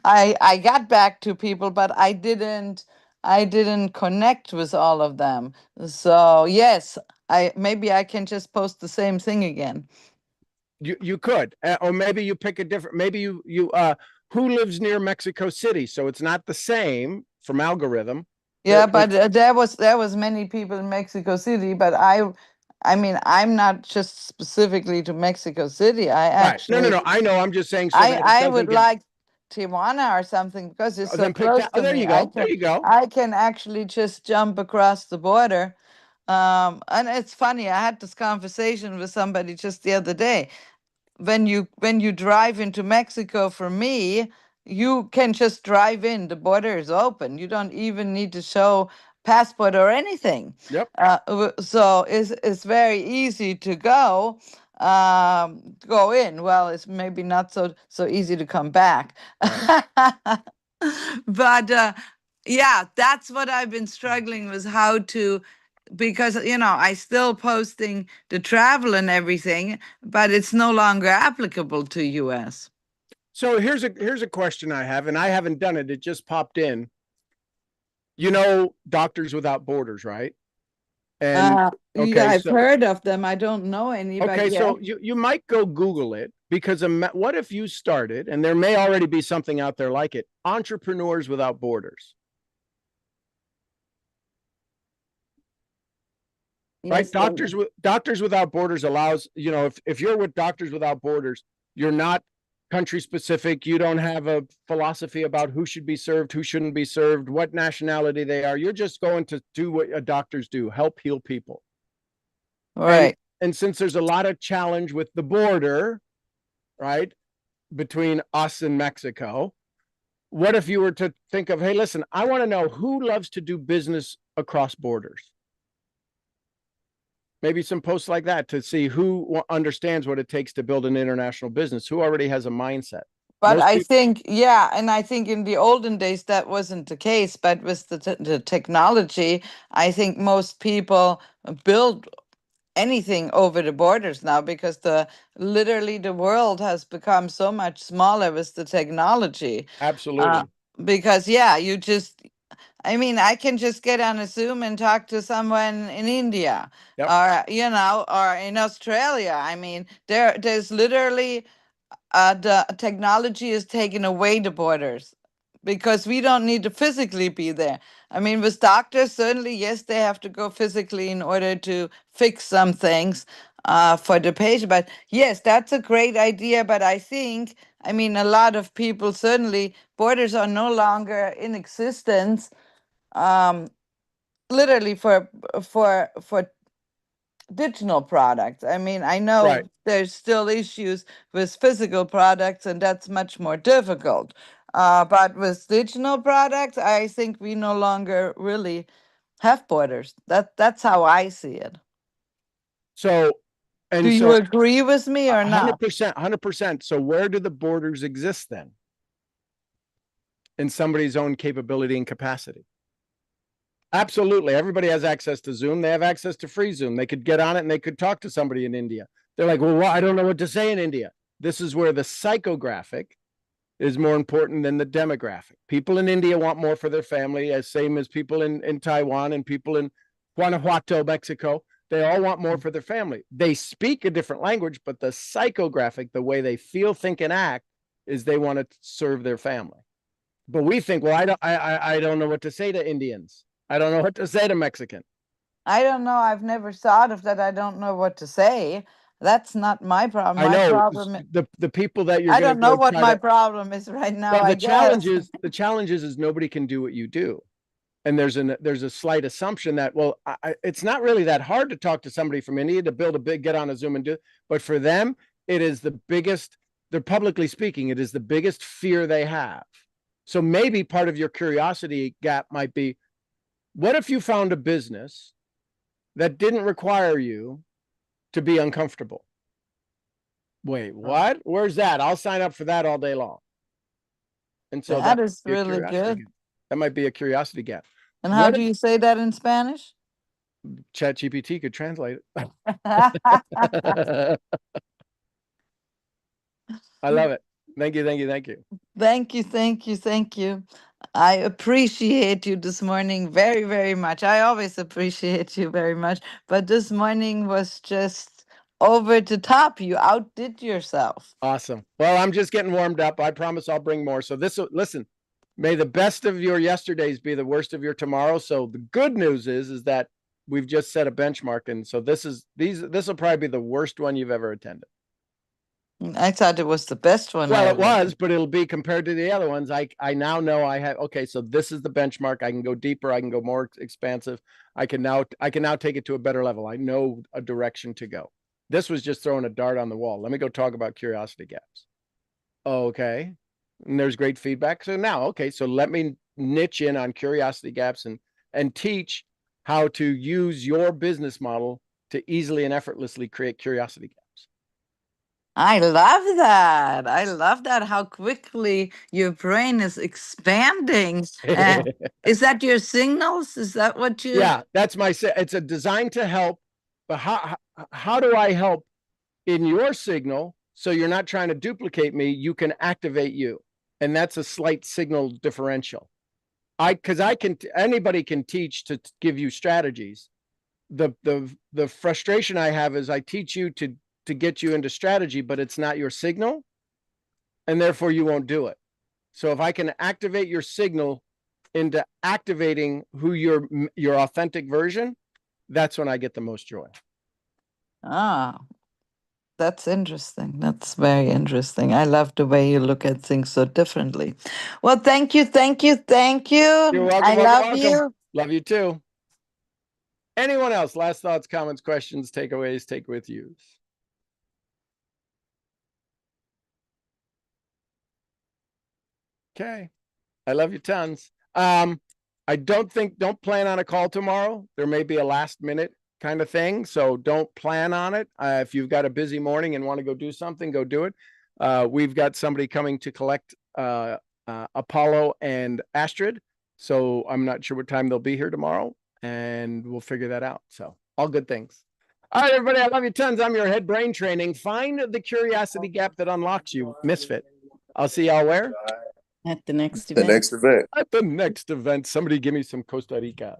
I got back to people, but I didn't connect with all of them. So yes, maybe I can just post the same thing again. You could, or maybe you pick a different, maybe you who lives near Mexico City, so it's not the same from algorithm. Yeah, but there was many people in Mexico City, but I mean, I'm not just specifically to Mexico City. I actually No. I know. I'm just saying. So I would like Tijuana or something because it's so then pick close that. to Oh, there me. you go. There you go. I can actually just jump across the border. And it's funny. I had this conversation with somebody just the other day. When you drive into Mexico, for me, you can just drive in. The border is open. You don't even need to show passport or anything. Yep. So it's very easy to go. go in. Well, it's maybe not so easy to come back. But yeah, that's what I've been struggling with, how to, because I still posting the travel and everything, but it's no longer applicable to US. So here's a question I have, and I haven't done it. It just popped in. Doctors Without Borders, right? And okay, yeah, I've so heard of them. I don't know any, but okay, yeah. so you might go Google it, because what if you started, and there may already be something out there like it, Entrepreneurs Without Borders. Right? Yes, Doctors Without Borders allows, if you're with Doctors Without Borders, you're not country specific. You don't have a philosophy about who should be served, who shouldn't be served, what nationality they are. You're just going to do what doctors do, help heal people. right. And since there's a lot of challenge with the border, right, between us and Mexico, what if you were to think of, hey, listen, I want to know who loves to do business across borders? Maybe some posts like that to see who understands what it takes to build an international business, who already has a mindset. But Most I people- think, yeah, and I think in the olden days that wasn't the case. But with the technology, I think most people build anything over the borders now, because literally the world has become so much smaller with the technology. Absolutely. Because yeah, I can just get on a Zoom and talk to someone in India, Yep. or in Australia. I mean, there's literally the technology is taking away the borders, because we don't need to physically be there. I mean, with doctors, certainly, yes, they have to go physically in order to fix some things for the patient. But yes, that's a great idea. But I think, a lot of people, certainly, borders are no longer in existence. Literally for digital products. I know Right. there's still issues with physical products, and that's much more difficult. But with digital products, I think we no longer really have borders. That's how I see it. So, Do you agree with me or not? 100%, 100%. So where do the borders exist then? In somebody's own capability and capacity. Absolutely. Everybody has access to Zoom. They have access to free Zoom. They could get on it and they could talk to somebody in India. They're like, well, I don't know what to say in India. This is where the psychographic is more important than the demographic. People in India want more for their family, as same as people in Taiwan and people in Guanajuato, Mexico. They all want more for their family. They speak a different language, but the psychographic, the way they feel, think, and act, is they want to serve their family. But we think, well, I don't know what to say to Indians. I don't know what to say to Mexican. I don't know. I've never thought of that. I don't know what to say. That's not my problem. I My know problem. the people that you're I going don't to know go what try my to. problem is right now. Well, I the guess. challenge is nobody can do what you do. And there's a slight assumption that, well, it's not really that hard to talk to somebody from India, to build get on a Zoom and do, but for them, it is the biggest, they're publicly speaking, it is the biggest fear they have. So maybe part of your curiosity gap might be, what if you found a business that didn't require you to be uncomfortable? Wait, what? Where's that? I'll sign up for that all day long. And so That is really good. That might be a curiosity gap. And how do you say that in Spanish? ChatGPT could translate it. I love it. Thank you. Thank you. I appreciate you this morning very, very much. I always appreciate you very much. But this morning was just over the top. You outdid yourself. Awesome. Well, I'm just getting warmed up. I promise I'll bring more. So listen, may the best of your yesterdays be the worst of your tomorrow. So the good news is that we've just set a benchmark. And so this will probably be the worst one you've ever attended. I thought it was the best one. Well, it was, but it'll be compared to the other ones. I now know I have, okay, so this is the benchmark. I can go deeper. I can go more expansive. I can now take it to a better level. I know a direction to go. This was just throwing a dart on the wall. Let me go talk about curiosity gaps. Okay. And there's great feedback. So now, okay, so let me niche in on curiosity gaps and teach how to use your business model to easily and effortlessly create curiosity gaps. I love that. I love that. How quickly your brain is expanding. And is that your signals? Is that what you? Yeah, that's it's a design to help. But how do I help in your signal so you're not trying to duplicate me? You can activate you, and that's a slight signal differential. Because anybody can teach to give you strategies. The frustration I have is I teach you to get you into strategy, but it's not your signal, and therefore you won't do it. So if I can activate your signal into activating who your authentic version, that's when I get the most joy. Ah, that's interesting. That's very interesting. I love the way you look at things so differently. Well, thank you, thank you, thank you. You're welcome. I love you. Love you too. Anyone else? Last thoughts, comments, questions, takeaways, take with yous. Okay. I love you tons. I don't plan on a call tomorrow. There may be a last minute kind of thing. So don't plan on it. If you've got a busy morning and want to go do something, go do it. We've got somebody coming to collect Apollo and Astrid. So I'm not sure what time they'll be here tomorrow, and we'll figure that out. So all good things. All right, everybody. I love you tons. I'm your head brain training. Find the curiosity gap that unlocks you, Misfit. I'll see y'all where? At the next The event. next event. At the next event. Somebody give me some Costa Rica.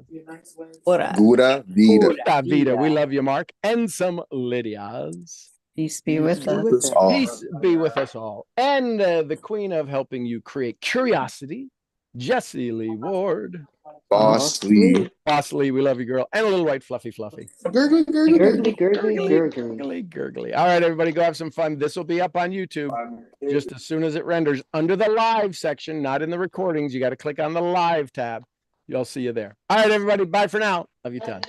Pura Pura vida. Pura vida. We love you, Mark. And some Lydias. Peace be with us. Us all. Peace be with us all. And the queen of helping you create curiosity, Jessie Lee Ward. Boss Lee. Boss Lee, we love you, girl. And a little white fluffy. Gurgly, gurgly, gurgly. Gurgly. All right, everybody, go have some fun. This will be up on YouTube just as soon as it renders under the live section, not in the recordings. You got to click on the live tab. You'll see you there. All right, everybody. Bye for now. Love you tons.